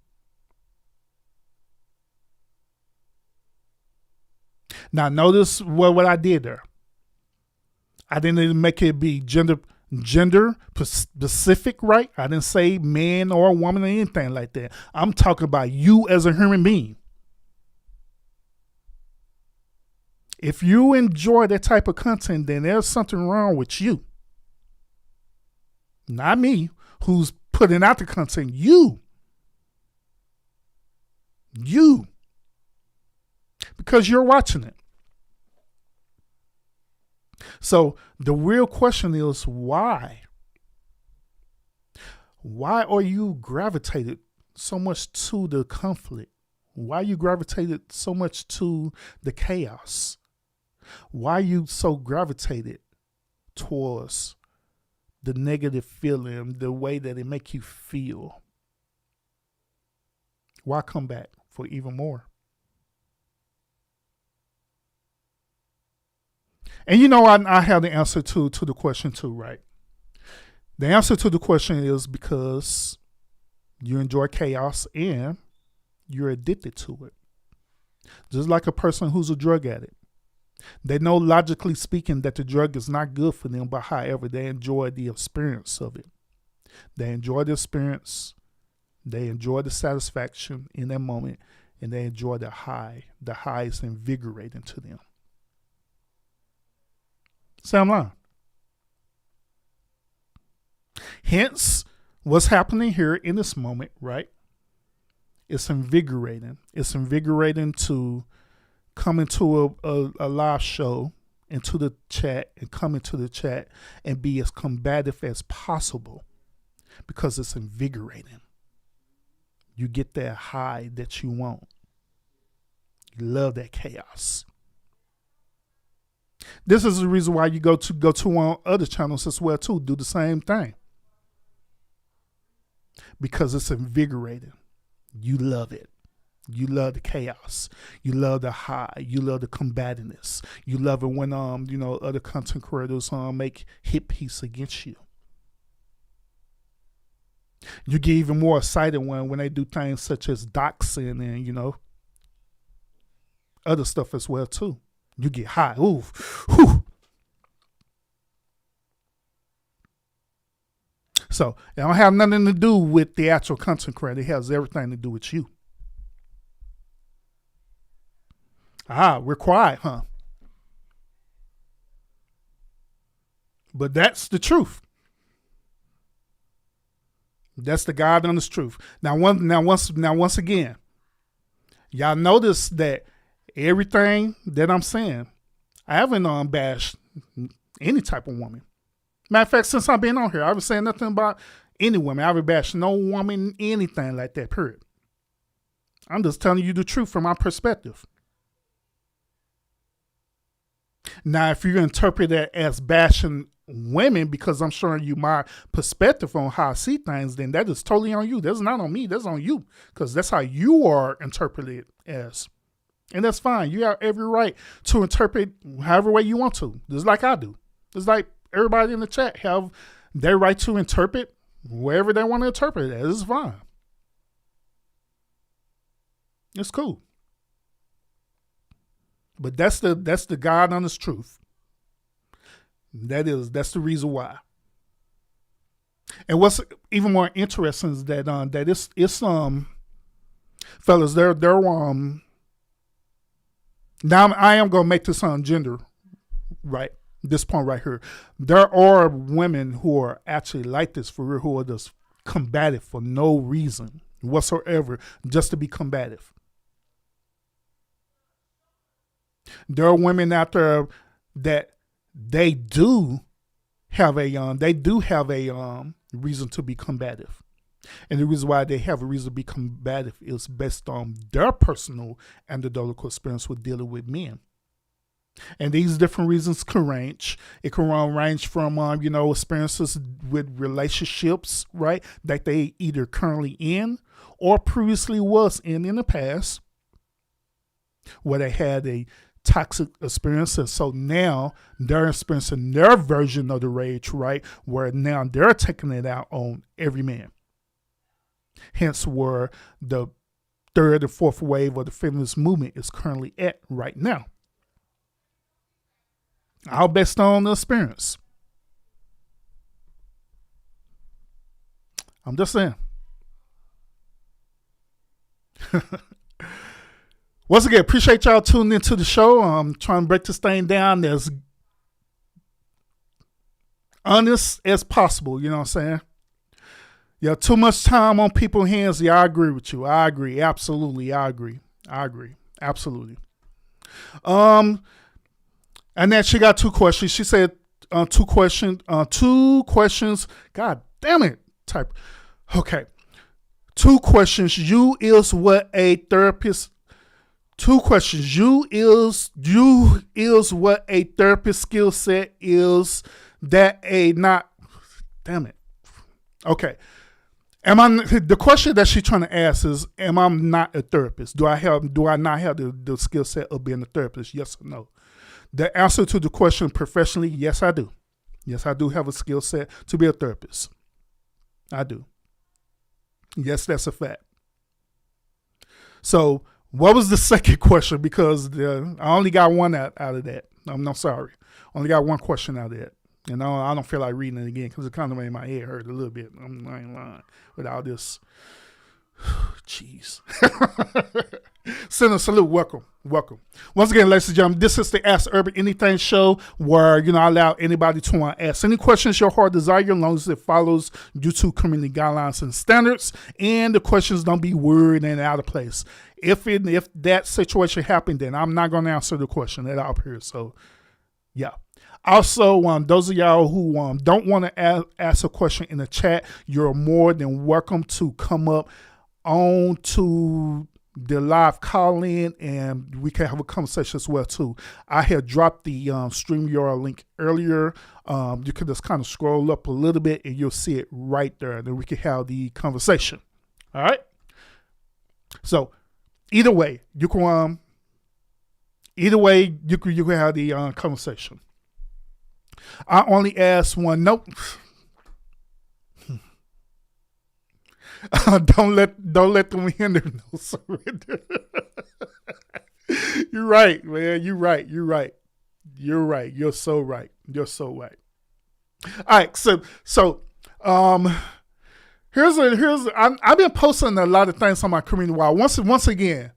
Now notice what I did there. I didn't make it be gender specific, right? I didn't say man or woman or anything like that. I'm talking about you as a human being. If you enjoy that type of content, then there's something wrong with you. Not me, who's putting out the content. You. Because you're watching it. So the real question is why? Why are you gravitated so much to the conflict? Why you gravitated so much to the chaos? Why you so gravitated towards the negative feeling, the way that it make you feel? Why come back for even more? And you know, I have the answer to the question too, right? The answer to the question is because you enjoy chaos and you're addicted to it. Just like a person who's a drug addict. They know, logically speaking, that the drug is not good for them, but however, they enjoy the experience of it. They enjoy the experience. They enjoy the satisfaction in that moment, and they enjoy the high. The high is invigorating to them. Say I'm lying. Hence, what's happening here in this moment, right? It's invigorating. It's invigorating to come into a live show, into the chat, and come into the chat and be as combative as possible because it's invigorating. You get that high that you want. You love that chaos. This is the reason why you go to on other channels as well too. Do the same thing. Because it's invigorating. You love it. You love the chaos. You love the high. You love the combativeness. You love it when other content creators make hit piece against you. You get even more excited when they do things such as doxing and other stuff as well too. You get high. Ooh. Whew. So it don't have nothing to do with the actual content creator. It has everything to do with you. We're quiet, huh? But that's the truth. That's the God honest truth. Now once again, y'all notice that everything that I'm saying, I haven't bashed any type of woman. Matter of fact, since I've been on here, I haven't said nothing about any woman. I haven't bashed no woman, anything like that, period. I'm just telling you the truth from my perspective. Now, if you interpret that as bashing women, because I'm showing you my perspective on how I see things, then that is totally on you. That's not on me. That's on you, because that's how you are interpreted as. And that's fine. You have every right to interpret however way you want to, just like I do. Just like everybody in the chat have their right to interpret wherever they want to interpret it as. It's fine. It's cool. But that's the God honest truth. That's the reason why. And what's even more interesting is that it's fellas, they're now I am gonna make this gender right. This point right here. There are women who are actually like this for real, who are just combative for no reason whatsoever, just to be combative. There are women out there that they do have a reason to be combative. And the reason why they have a reason to be combative is based on their personal anecdotal experience with dealing with men. And these different reasons can range. It can range from experiences with relationships, right, that they either currently in or previously was in the past, where they had a toxic experience. And so now they're experiencing their version of the rage, right? Where now they're taking it out on every man. Hence where the third and fourth wave of the feminist movement is currently at right now. All based on the experience. I'm just saying. Once again, appreciate y'all tuning into the show. I'm trying to break this thing down as honest as possible. You know what I'm saying? Yeah, too much time on people's hands. Yeah, I agree with you. I agree. Absolutely. I agree. Absolutely. And then she got 2 questions. She said 2 questions. 2 questions. God damn it. Type. Okay. 2 questions. You is what a therapist. 2 questions. You is what a therapist skill set is that a not. Damn it. Okay. The question that she's trying to ask is, am I not a therapist? Do I not have the skill set of being a therapist? Yes or no? The answer to the question professionally, yes, I do. Yes, I do have a skill set to be a therapist. I do. Yes, that's a fact. So what was the second question? Because I only got one out of that. I'm sorry. Only got one question out of that. And I don't feel like reading it again because it kind of made my head hurt a little bit. I ain't lying with all this. Jeez. Send a salute. Welcome. Once again, ladies and gentlemen, this is the Ask Urban Anything show where, I allow anybody to ask any questions your heart desire, as long as it follows YouTube community guidelines and standards, and the questions don't be weird and out of place. If that situation happened, then I'm not going to answer the question that up here. So, yeah. Also, those of y'all who don't want to ask a question in the chat, you're more than welcome to come up on to the live call-in, and we can have a conversation as well, too. I had dropped the StreamYard link earlier. You can just kind of scroll up a little bit, and you'll see it right there, and then we can have the conversation. All right? So, either way, you can have the conversation. I only asked one. Nope. Don't let them hinder no surrender. You're right, man. You're right. You're so right. All right. So I've been posting a lot of things on my community wall. Once again,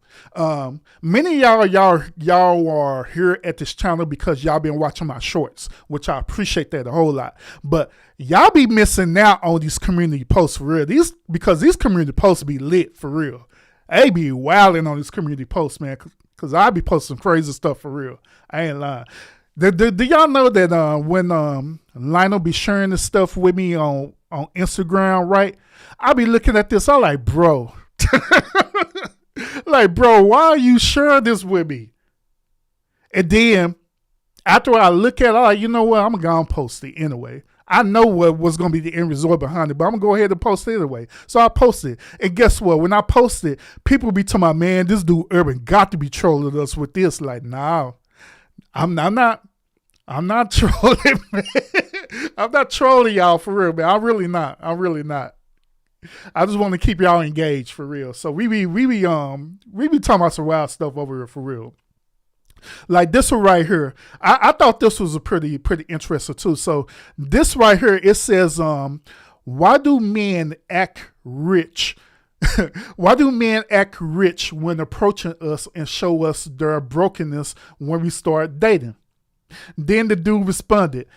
many of y'all are here at this channel because y'all been watching my shorts, which I appreciate that a whole lot. But y'all be missing out on these community posts for real. Because these community posts be lit for real. They be wilding on these community posts, man. Because I be posting crazy stuff for real. I ain't lying. Do y'all know that when Lionel be sharing this stuff with me on Instagram, right? I be looking at this. I'm like, bro. Like, bro, why are you sharing this with me? And then, after I look at it, I'm like, you know what? I'm going to go and post it anyway. I know what was going to be the end result behind it, but I'm going to go ahead and post it anyway. So I posted it. And guess what? When I post it, people be telling my man, this dude Urban got to be trolling us with this. Like, nah, I'm not trolling, man. I'm not trolling y'all for real, man. I'm really not. I just want to keep y'all engaged for real. So we be talking about some wild stuff over here for real. Like this one right here. I thought this was a pretty interesting too. So this right here, it says, why do men act rich? Why do men act rich when approaching us and show us their brokenness when we start dating? Then the dude responded,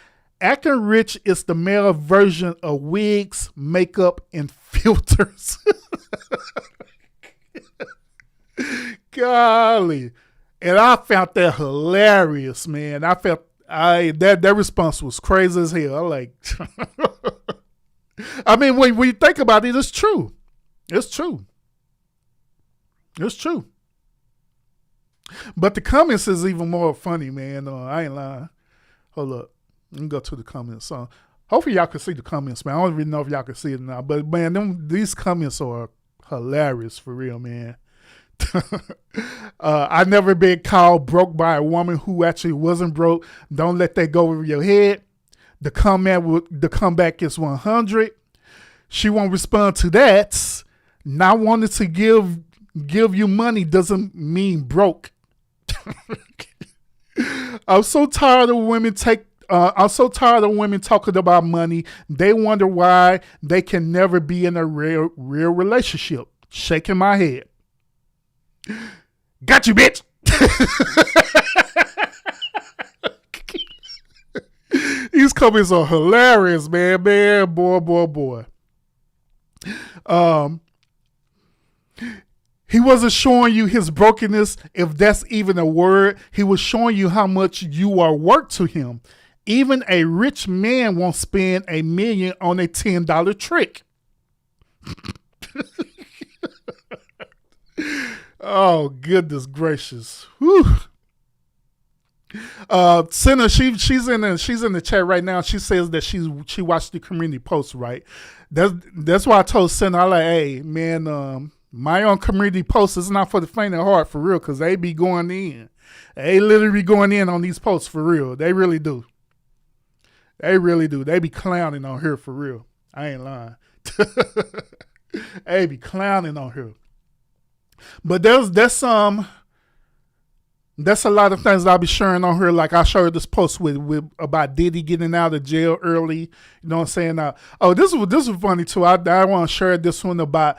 acting rich is the male version of wigs, makeup, and filters. Golly. And I found that hilarious, man. That response was crazy as hell. I'm like, I mean, when you think about it, it's true. It's true. But the comments is even more funny, man. I ain't lying. Hold up. Let me go to the comments. Hopefully y'all can see the comments, man. I don't even know if y'all can see it now. But, man, these comments are hilarious for real, man. I never been called broke by a woman who actually wasn't broke. Don't let that go over your head. The comeback is 100. She won't respond to that. Not wanting to give you money doesn't mean broke. I'm so tired of women talking about money. They wonder why they can never be in a real relationship. Shaking my head. Got you, bitch. These comments are hilarious, man. Boy. He wasn't showing you his brokenness, if that's even a word. He was showing you how much you are worth to him. Even a rich man won't spend $1 million on a $10 trick. Oh, goodness gracious. Whew. Senna, she's in the chat right now. She says that she watched the community post, right? That's why I told Senna, I like, hey man, my own community post is not for the faint of heart, for real, because they be going in. They literally going in on these posts, for real. They really do. They really do. They be clowning on her, for real. I ain't lying. They be clowning on her. But that's a lot of things I'll be sharing on her. Like I shared this post with about Diddy getting out of jail early. You know what I'm saying? This was funny too. I want to share this one about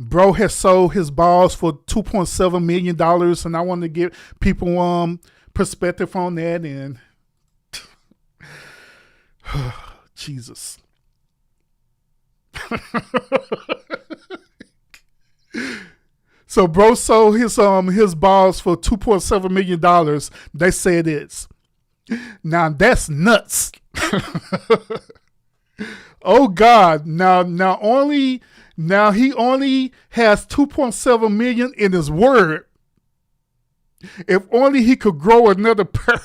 bro has sold his balls for $2.7 million, and I want to give people perspective on that. And Jesus. So bro sold his balls for $2.7 million. They said it's. Now that's nuts. Oh God. Now he only has $2.7 million in his word. If only he could grow another pair.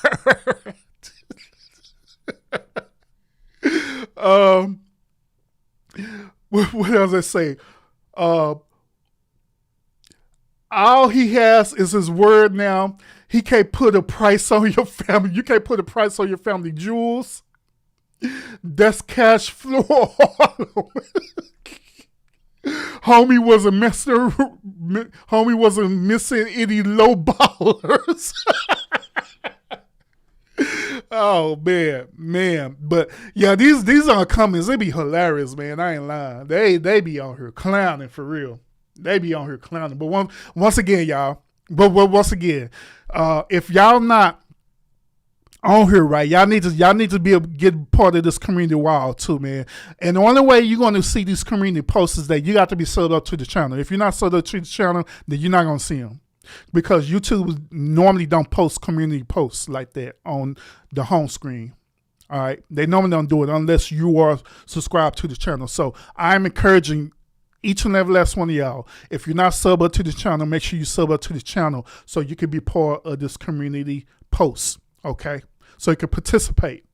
What else I say? All he has is his word now. He can't put a price on your family. You can't put a price on your family jewels. That's cash flow. Homie wasn't missing any low ballers. Oh man. But yeah, these are comments. They be hilarious, man. I ain't lying. They be out here clowning, for real. They be on here clowning. But once again, y'all. If y'all not on here, right, y'all need to get part of this community wall too, man. And the only way you're going to see these community posts is that you got to be subbed up to the channel. If you're not subbed up to the channel, then you're not going to see them, because YouTube normally don't post community posts like that on the home screen. All right, they normally don't do it unless you are subscribed to the channel. So I'm encouraging each and every last one of y'all, if you're not sub up to the channel, make sure you sub up to the channel so you can be part of this community post, okay? So you can participate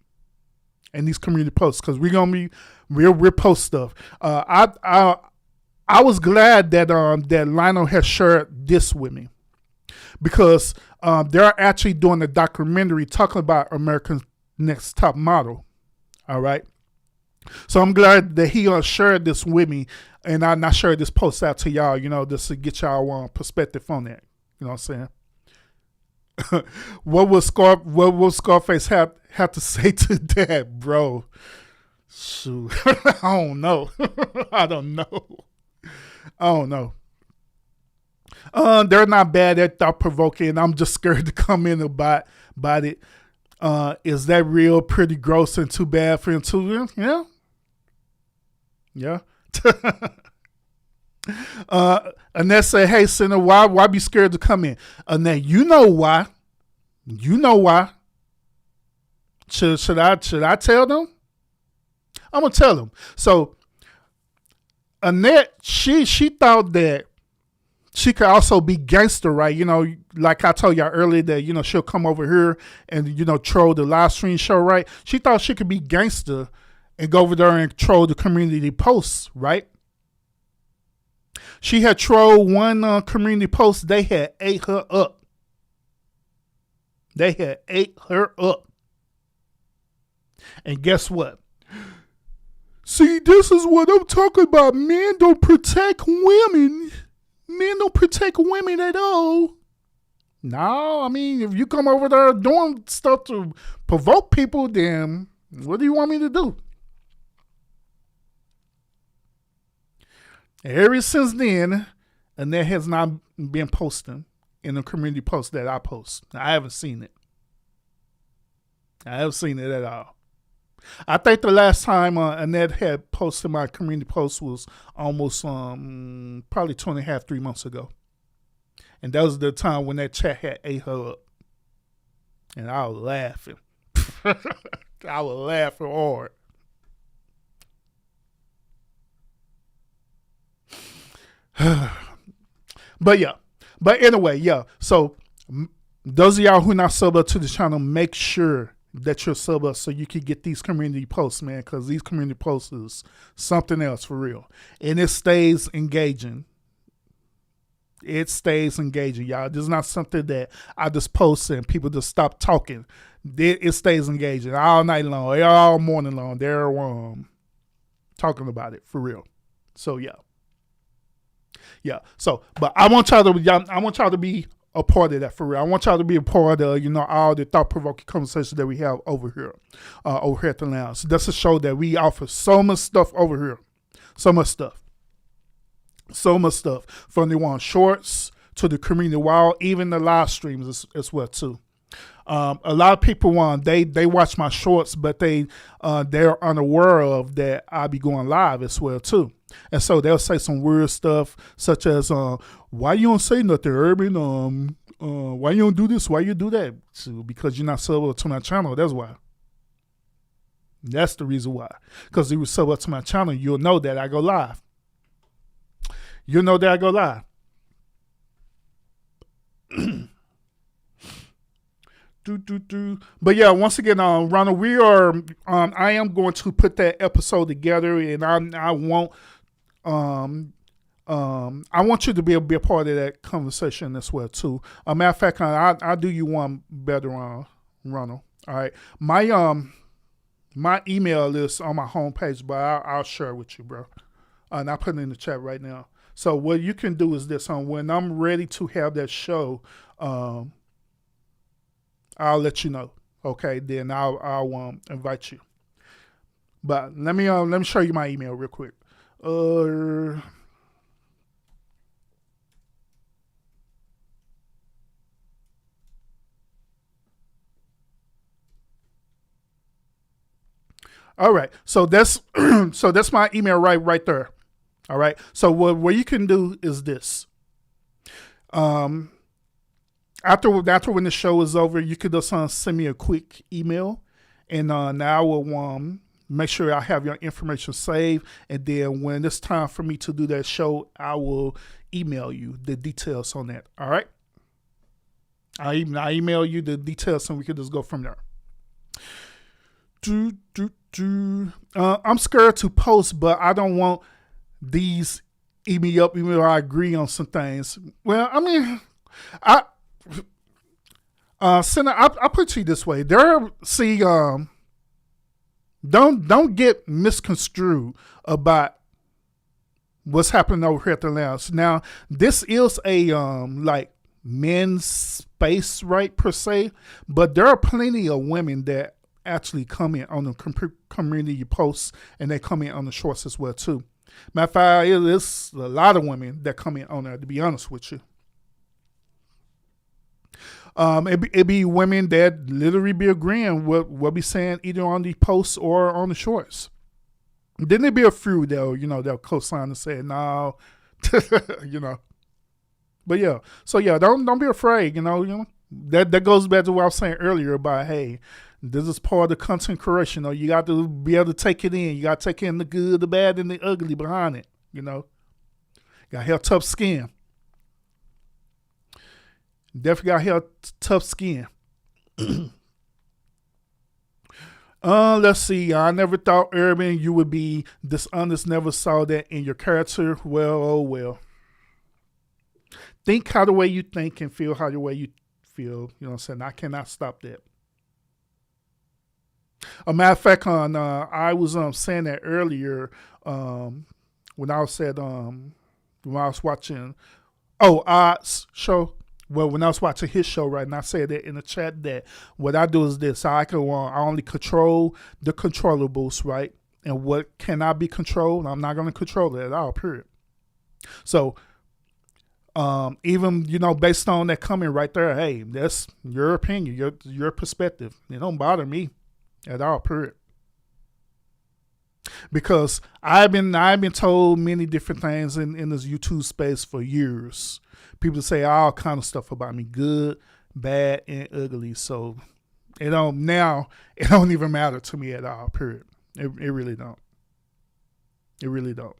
in these community posts, because we'll post stuff. I was glad that that Lionel has shared this with me, because they're actually doing a documentary talking about America's Next Top Model, all right? So I'm glad that he shared this with me, and I shared this post out to y'all, just to get y'all perspective on that. You know what I'm saying? What will Scarface have to say to that, bro? Shoot. I don't know. I don't know. They're not bad at thought provoking. I'm just scared to come in about it. Is that real? Pretty gross and too bad for him too? Yeah. Annette said, hey, Sinner, why be scared to come in? Annette, you know why. Should I tell them? I'm gonna tell them. So Annette, she thought that she could also be gangster, right? Like I told y'all earlier that, she'll come over here and, troll the live stream show, right? She thought she could be gangster and go over there and troll the community posts, right? She had trolled one community post. They had ate her up. They had ate her up. And guess what? See, this is what I'm talking about. Men don't protect women. Men don't protect women at all. No, I mean, if you come over there doing stuff to provoke people, then what do you want me to do? Ever since then, Annette has not been posting in the community post that I post. I haven't seen it. I haven't seen it at all. I think the last time Annette had posted my community post was almost probably 2.5, 3 months ago. And that was the time when that chat had ate her up. And I was laughing. I was laughing hard. But anyway, yeah. So those of y'all who not sub up to the channel, make sure that you're sub up so you can get these community posts, man, because these community posts is something else for real. And it stays engaging. It stays engaging, y'all. This is not something that I just post and people just stop talking. It stays engaging all night long, all morning long. They're talking about it for real. So yeah. So, but I want y'all to be a part of that for real. I want y'all to be a part of, all the thought-provoking conversations that we have over here at the lounge. That's a show that we offer so much stuff over here. So much stuff. From the one shorts to the community wall, even the live streams as well too. A lot of people they watch my shorts, but they're unaware of that I be going live as well too. And so they'll say some weird stuff such as why you don't say nothing, Urban? Why you don't do this? Why you do that? So, because you're not subbed to my channel. That's why. That's the reason why. Because if you sub up to my channel, you'll know that I go live. You'll know that I go live. But yeah, once again, Ronald, we are. I am going to put that episode together, and I want you to be a part of that conversation as well too. Matter of fact, I'll do you one better, Ronald. All right, my email is on my homepage, but I'll share it with you, bro. And I'll put it in the chat right now. So what you can do is this: when I'm ready to have that show, I'll let you know. Okay, then I'll invite you. But let me show you my email real quick. All right, so that's my email right there. All right, so what you can do is this. After when the show is over, you could just send me a quick email, and now I will make sure I have your information saved, and then when it's time for me to do that show, I will email you the details on that. All right, I email you the details, and we could just go from there. I'm scared to post, but I don't want these eat me up, even though I agree on some things. Well, I mean, Senator, I put it to you this way. Don't get misconstrued about what's happening over here at the lounge. Now, this is a men's space, right, per se, but there are plenty of women that actually comment on the community posts, and they comment on the shorts as well too. Matter of fact, it's a lot of women that comment on there, to be honest with you. It be women that literally be agreeing with what we saying either on the posts or on the shorts. Then there be a few they'll co-sign and say no, But yeah, so yeah, don't be afraid. That goes back to what I was saying earlier about, hey, this is part of the content creation. You got to be able to take it in. You got to take in the good, the bad, and the ugly behind it. Got to have tough skin. Definitely got to have tough skin. Let's see. I never thought, Urban, you would be dishonest. Never saw that in your character. Well, oh well. think how the way you think and feel how the way you feel. You know what I'm saying? I cannot stop that. A matter of fact, I was saying that earlier when I was watching Odd's show. Well, when I was watching his show, right, and I said that in the chat that what I do is this: I only control the controllables, right, and what cannot be controlled, I'm not going to control it at all. Period. So, even based on that comment right there, hey, that's your opinion, your perspective. It don't bother me at all. Period. Because I've been told many different things in this YouTube space for years. People say all kind of stuff about me, good, bad, and ugly. So it don't even matter to me at all. Period. It really don't. It really don't.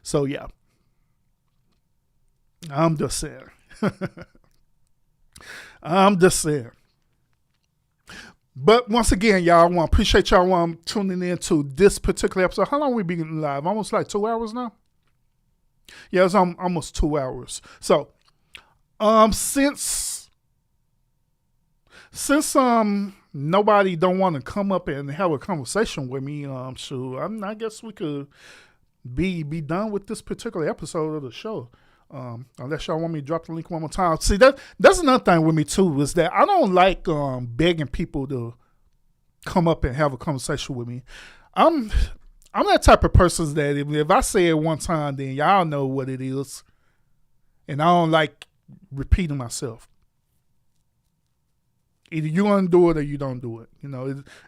So yeah, I'm just saying. I'm just saying. But once again, y'all, I want to appreciate y'all tuning in to this particular episode. How long we been live? Almost like 2 hours now? Yeah, it's almost 2 hours. So, since nobody don't want to come up and have a conversation with me, I guess we could be done with this particular episode of the show. Unless y'all want me to drop the link one more time. See, that's another thing with me too, is that I don't like begging people to come up and have a conversation with me. I'm that type of person that if I say it one time, then y'all know what it is. And I don't like repeating myself. Either you want to do it or you don't do it.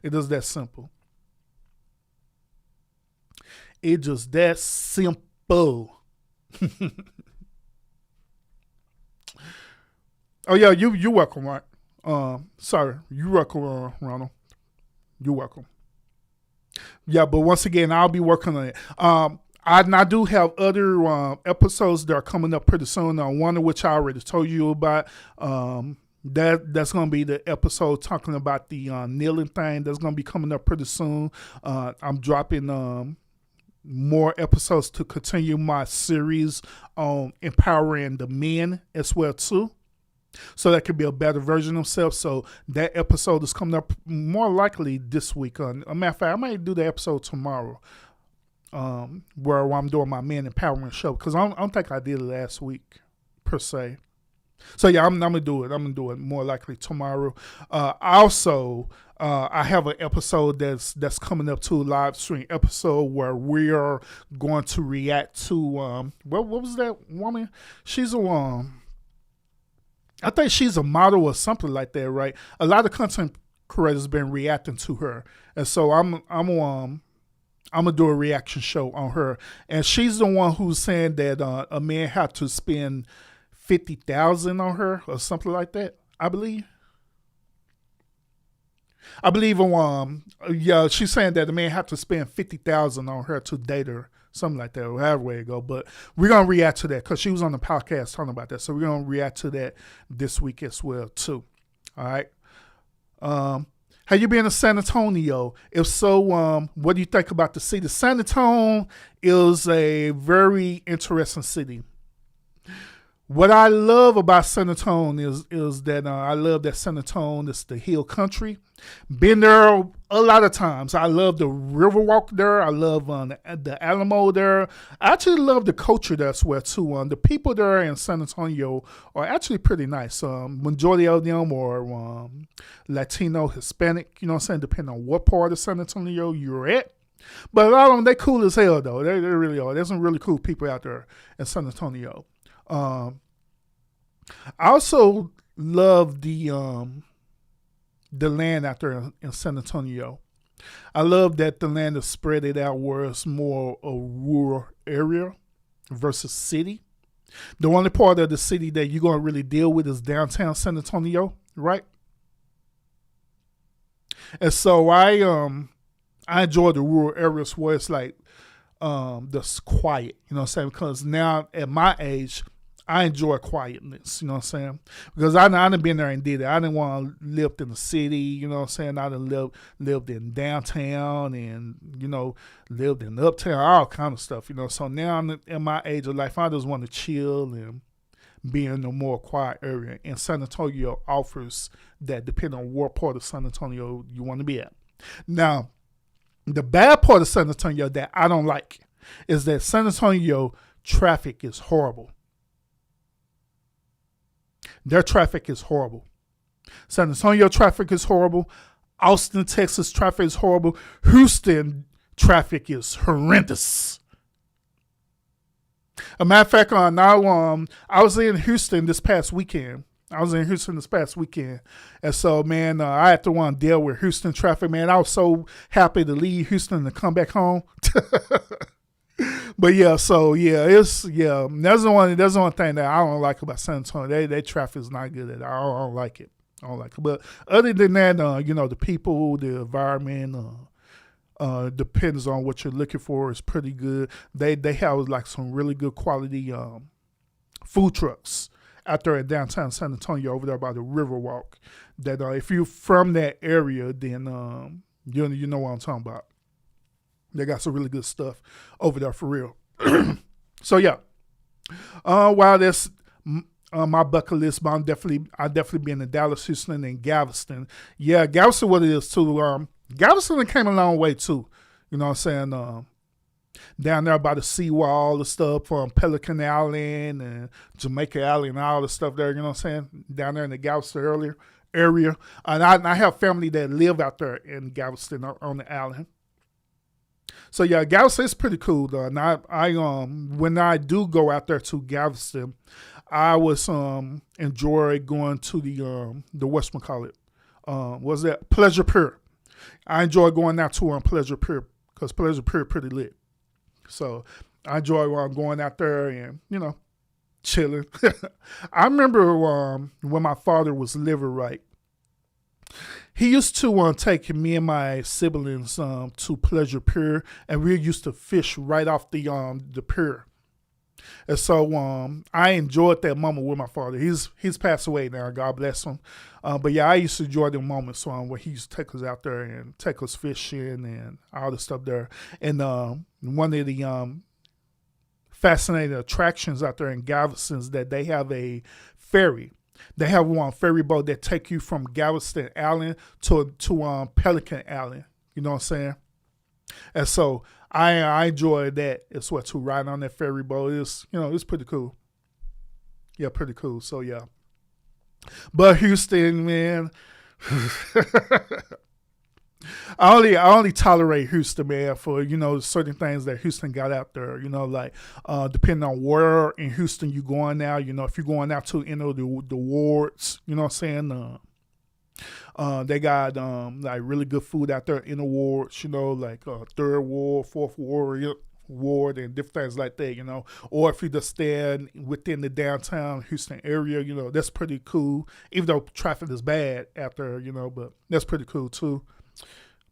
It is that simple. It's just that simple. Oh yeah, you're welcome, right? Sorry, you're welcome, Ronald. You're welcome. Yeah, but once again, I'll be working on it. I do have other episodes that are coming up pretty soon. One of which I already told you about. That's gonna be the episode talking about the kneeling thing. That's gonna be coming up pretty soon. I'm dropping more episodes to continue my series on empowering the men as well too. So that could be a better version of themselves. So that episode is coming up more likely this week. A matter of fact, I might do the episode tomorrow where I'm doing my men empowerment show, because I don't think I did it last week per se. So yeah, I'm gonna do it. I'm gonna do it more likely tomorrow. Also, I have an episode that's coming up to a live stream episode where we are going to react to what was that woman? She's I think she's a model or something like that, right? A lot of content creators been reacting to her, and so I'm gonna do a reaction show on her. And she's the one who's saying that a man had to spend $50,000 on her or something like that. I believe. Yeah, she's saying that the man had to spend $50,000 on her to date her. Something like that, or however way it go. But we're going to react to that because she was on the podcast talking about that. So we're going to react to that this week as well, too. All right. Have you been to San Antonio? If so, what do you think about the city? San Antonio is a very interesting city. What I love about San Antonio is that I love that San Antonio is the hill country. Been there a lot of times. I love the Riverwalk there. I love the Alamo there. I actually love the culture there as well too. The people there in San Antonio are actually pretty nice. Majority of them are Latino, Hispanic, you know what I'm saying, depending on what part of San Antonio you're at. But a lot of them, they cool as hell though. They really are. There's some really cool people out there in San Antonio. I also love the land out there in San Antonio. I love that the land is spread it out where it's more a rural area versus city. The only part of the city that you're going to really deal with is downtown San Antonio, right? And so I enjoy the rural areas where it's like that's quiet, you know what I'm saying? Because now at my age, I enjoy quietness, you know what I'm saying? Because I done been there and did it. I didn't want to live in the city, you know what I'm saying? I done lived in downtown and, lived in uptown, all kind of stuff, So now I'm in my age of life, I just want to chill and be in a more quiet area. And San Antonio offers that depending on what part of San Antonio you want to be at. Now, the bad part of San Antonio that I don't like is that San Antonio traffic is horrible. Their traffic is horrible. San Antonio traffic is horrible. Austin, Texas traffic is horrible. Houston traffic is horrendous. A matter of fact, I was in Houston this past weekend. And so, man, I had to deal with Houston traffic, man. I was so happy to leave Houston to come back home. But that's the one thing that I don't like about San Antonio. Their traffic is not good at all. I don't like it. But other than that, the people, the environment, depends on what you're looking for, is pretty good. They have like some really good quality food trucks out there in downtown San Antonio over there by the Riverwalk. That if you're from that area, then you know what I'm talking about. They got some really good stuff over there for real. So yeah, while that's my bucket list, but I definitely been to Dallas, Houston, and Galveston. Yeah, Galveston, what it is too. Galveston came a long way too. You know what I'm saying? Down there by the seawall, the stuff from Pelican Island and Jamaica Island and all the stuff there. You know what I'm saying? Down there in the Galveston area, and I have family that live out there in Galveston on the island. So yeah, Galveston is pretty cool though. And I when I do go out there to Galveston, I was enjoy going to the whatchamacallit, was that Pleasure Pier. I enjoy going out to Pleasure Pier because Pleasure Pier pretty lit. So I enjoy going out there and chilling. I remember when my father was living right. He used to take me and my siblings to Pleasure Pier, and we used to fish right off the pier. And so I enjoyed that moment with my father. He's passed away now, God bless him. But yeah, I used to enjoy the moments where he used to take us out there and take us fishing and all the stuff there. And one of the fascinating attractions out there in Galveston is that they have a ferry. They have one ferry boat that take you from Galveston Island to Pelican Island. You know what I'm saying? And so I enjoy that as well too. Riding on that ferry boat it's pretty cool. Yeah, pretty cool. So yeah. But Houston, man, I only tolerate Houston, man, for certain things that Houston got out there. Like depending on where in Houston you going now. If you're going out to the wards, you know what I'm saying. They got like really good food out there in the wards. Like third ward, fourth ward, and different things like that. Or if you just stand within the downtown Houston area, that's pretty cool. Even though traffic is bad out there, but that's pretty cool too.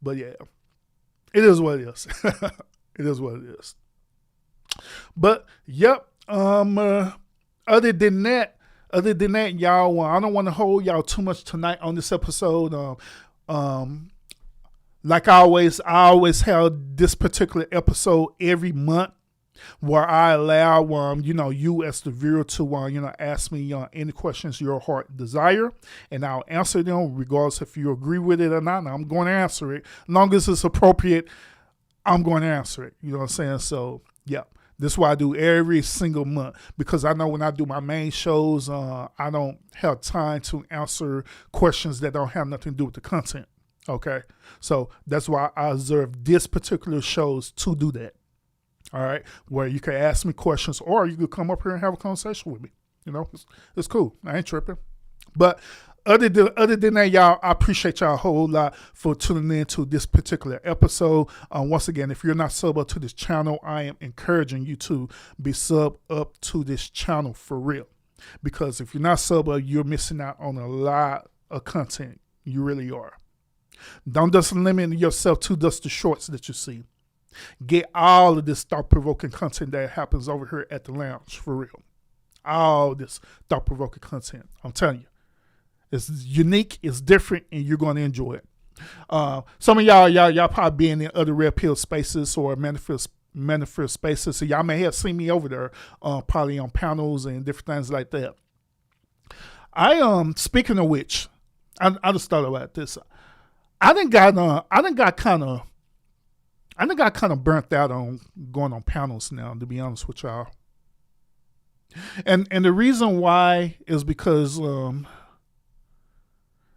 But yeah, it is what it is. It is what it is. But yep. Other than that, y'all, I don't want to hold y'all too much tonight on this episode. Like I always have this particular episode every month where I allow you as the viewer to ask me any questions your heart desire, and I'll answer them regardless if you agree with it or not. And I'm going to answer it as long as it's appropriate. I'm going to answer it. You know what I'm saying? So yeah, this is what I do every single month, because I know when I do my main shows, I don't have time to answer questions that don't have nothing to do with the content. Okay, so that's why I reserve this particular shows to do that. All right, where you can ask me questions, or you could come up here and have a conversation with me. It's cool. I ain't tripping. But other than that, y'all, I appreciate y'all a whole lot for tuning in to this particular episode. Once again, if you're not sub up to this channel, I am encouraging you to be sub up to this channel for real. Because if you're not sub up, you're missing out on a lot of content. You really are. Don't just limit yourself to just the shorts that you see. Get all of this thought-provoking content that happens over here at the lounge, for real. All this thought-provoking content. I'm telling you. It's unique, it's different, and you're going to enjoy it. Some of y'all probably been in other Red Pill spaces or manifest spaces, so y'all may have seen me over there, probably on panels and different things like that. Speaking of which, I just thought about this. I done got kind of burnt out on going on panels now, to be honest with y'all. And the reason why is because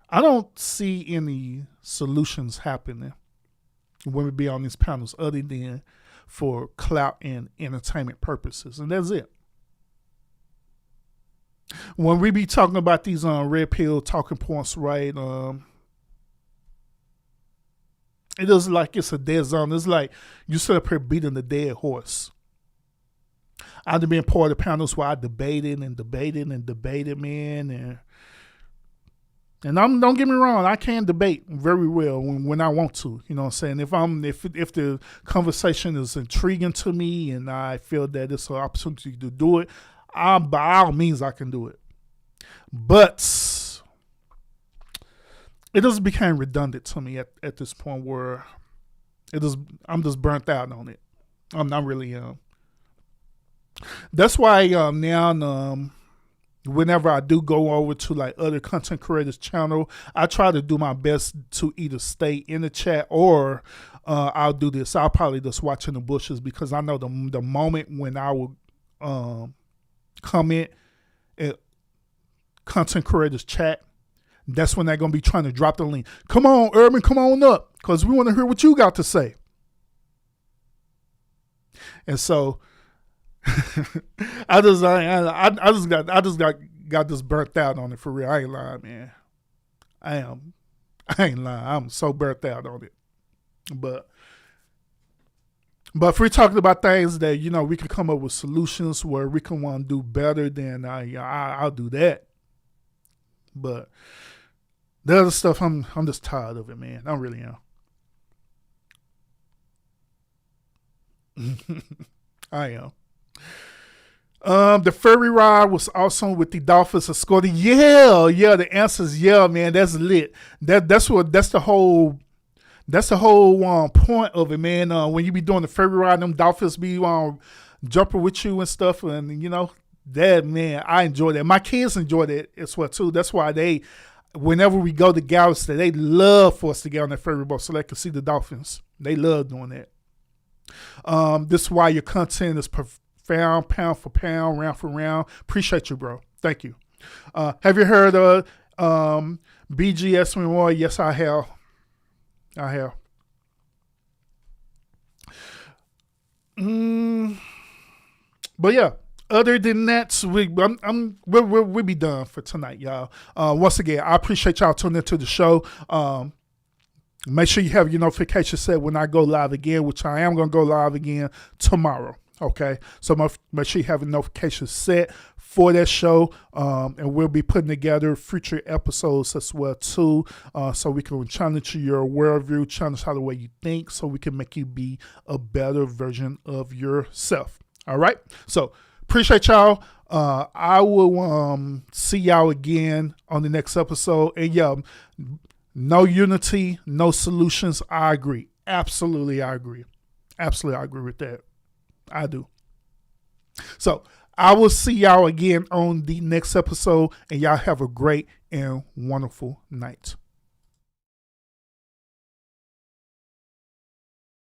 I don't see any solutions happening when we be on these panels other than for clout and entertainment purposes. And that's it. When we be talking about these red pill talking points, right, it is like it's a dead zone. It's like you sit up here beating the dead horse. I've been part of panels where I debated, man, and don't get me wrong, I can debate very well when I want to. You know what I'm saying? If the conversation is intriguing to me and I feel that it's an opportunity to do it, by all means I can do it. But it just became redundant to me at this point where I'm just burnt out on it. I really am. That's why now whenever I do go over to like other content creators' channel, I try to do my best to either stay in the chat or I'll do this. I'll probably just watch in the bushes because I know the moment when I will comment at content creators' chat, that's when they're going to be trying to drop the link. Come on, Urban, come on up because we want to hear what you got to say. And so I just got this burnt out on it for real. I ain't lying, man. I ain't lying. I'm so burnt out on it. But if we're talking about things that, you know, we can come up with solutions where we can want to do better, then I'll do that. But the other stuff, I'm just tired of it, man. I really am. I am. The ferry ride was awesome with the Dolphins escorting. Yeah, the answer is yeah, man. That's lit. That's the whole point of it, man. When you be doing the ferry ride, them Dolphins be jumping with you and stuff, and you know that, man. I enjoy that. My kids enjoy that as well too. That's why whenever we go to Galveston, they love for us to get on that ferry boat so they can see the Dolphins. They love doing that. This is why your content is profound, pound for pound, round for round. Appreciate you, bro. Thank you. Have you heard of BGS Memorial? Yes, I have. But yeah, other than that, we'll be done for tonight, y'all. Once again, I appreciate y'all tuning into the show. Make sure you have your notifications set when I go live again, which I am going to go live again tomorrow. Okay, so make sure you have a notification set for that show, and we'll be putting together future episodes as well too, so we can challenge your worldview, challenge how the way you think, so we can make you be a better version of yourself. All right, so appreciate y'all. I will see y'all again on the next episode, and yeah, no unity, no solutions. I agree. Absolutely, I agree. Absolutely, I agree with that. I do. So I will see y'all again on the next episode, and y'all have a great and wonderful night.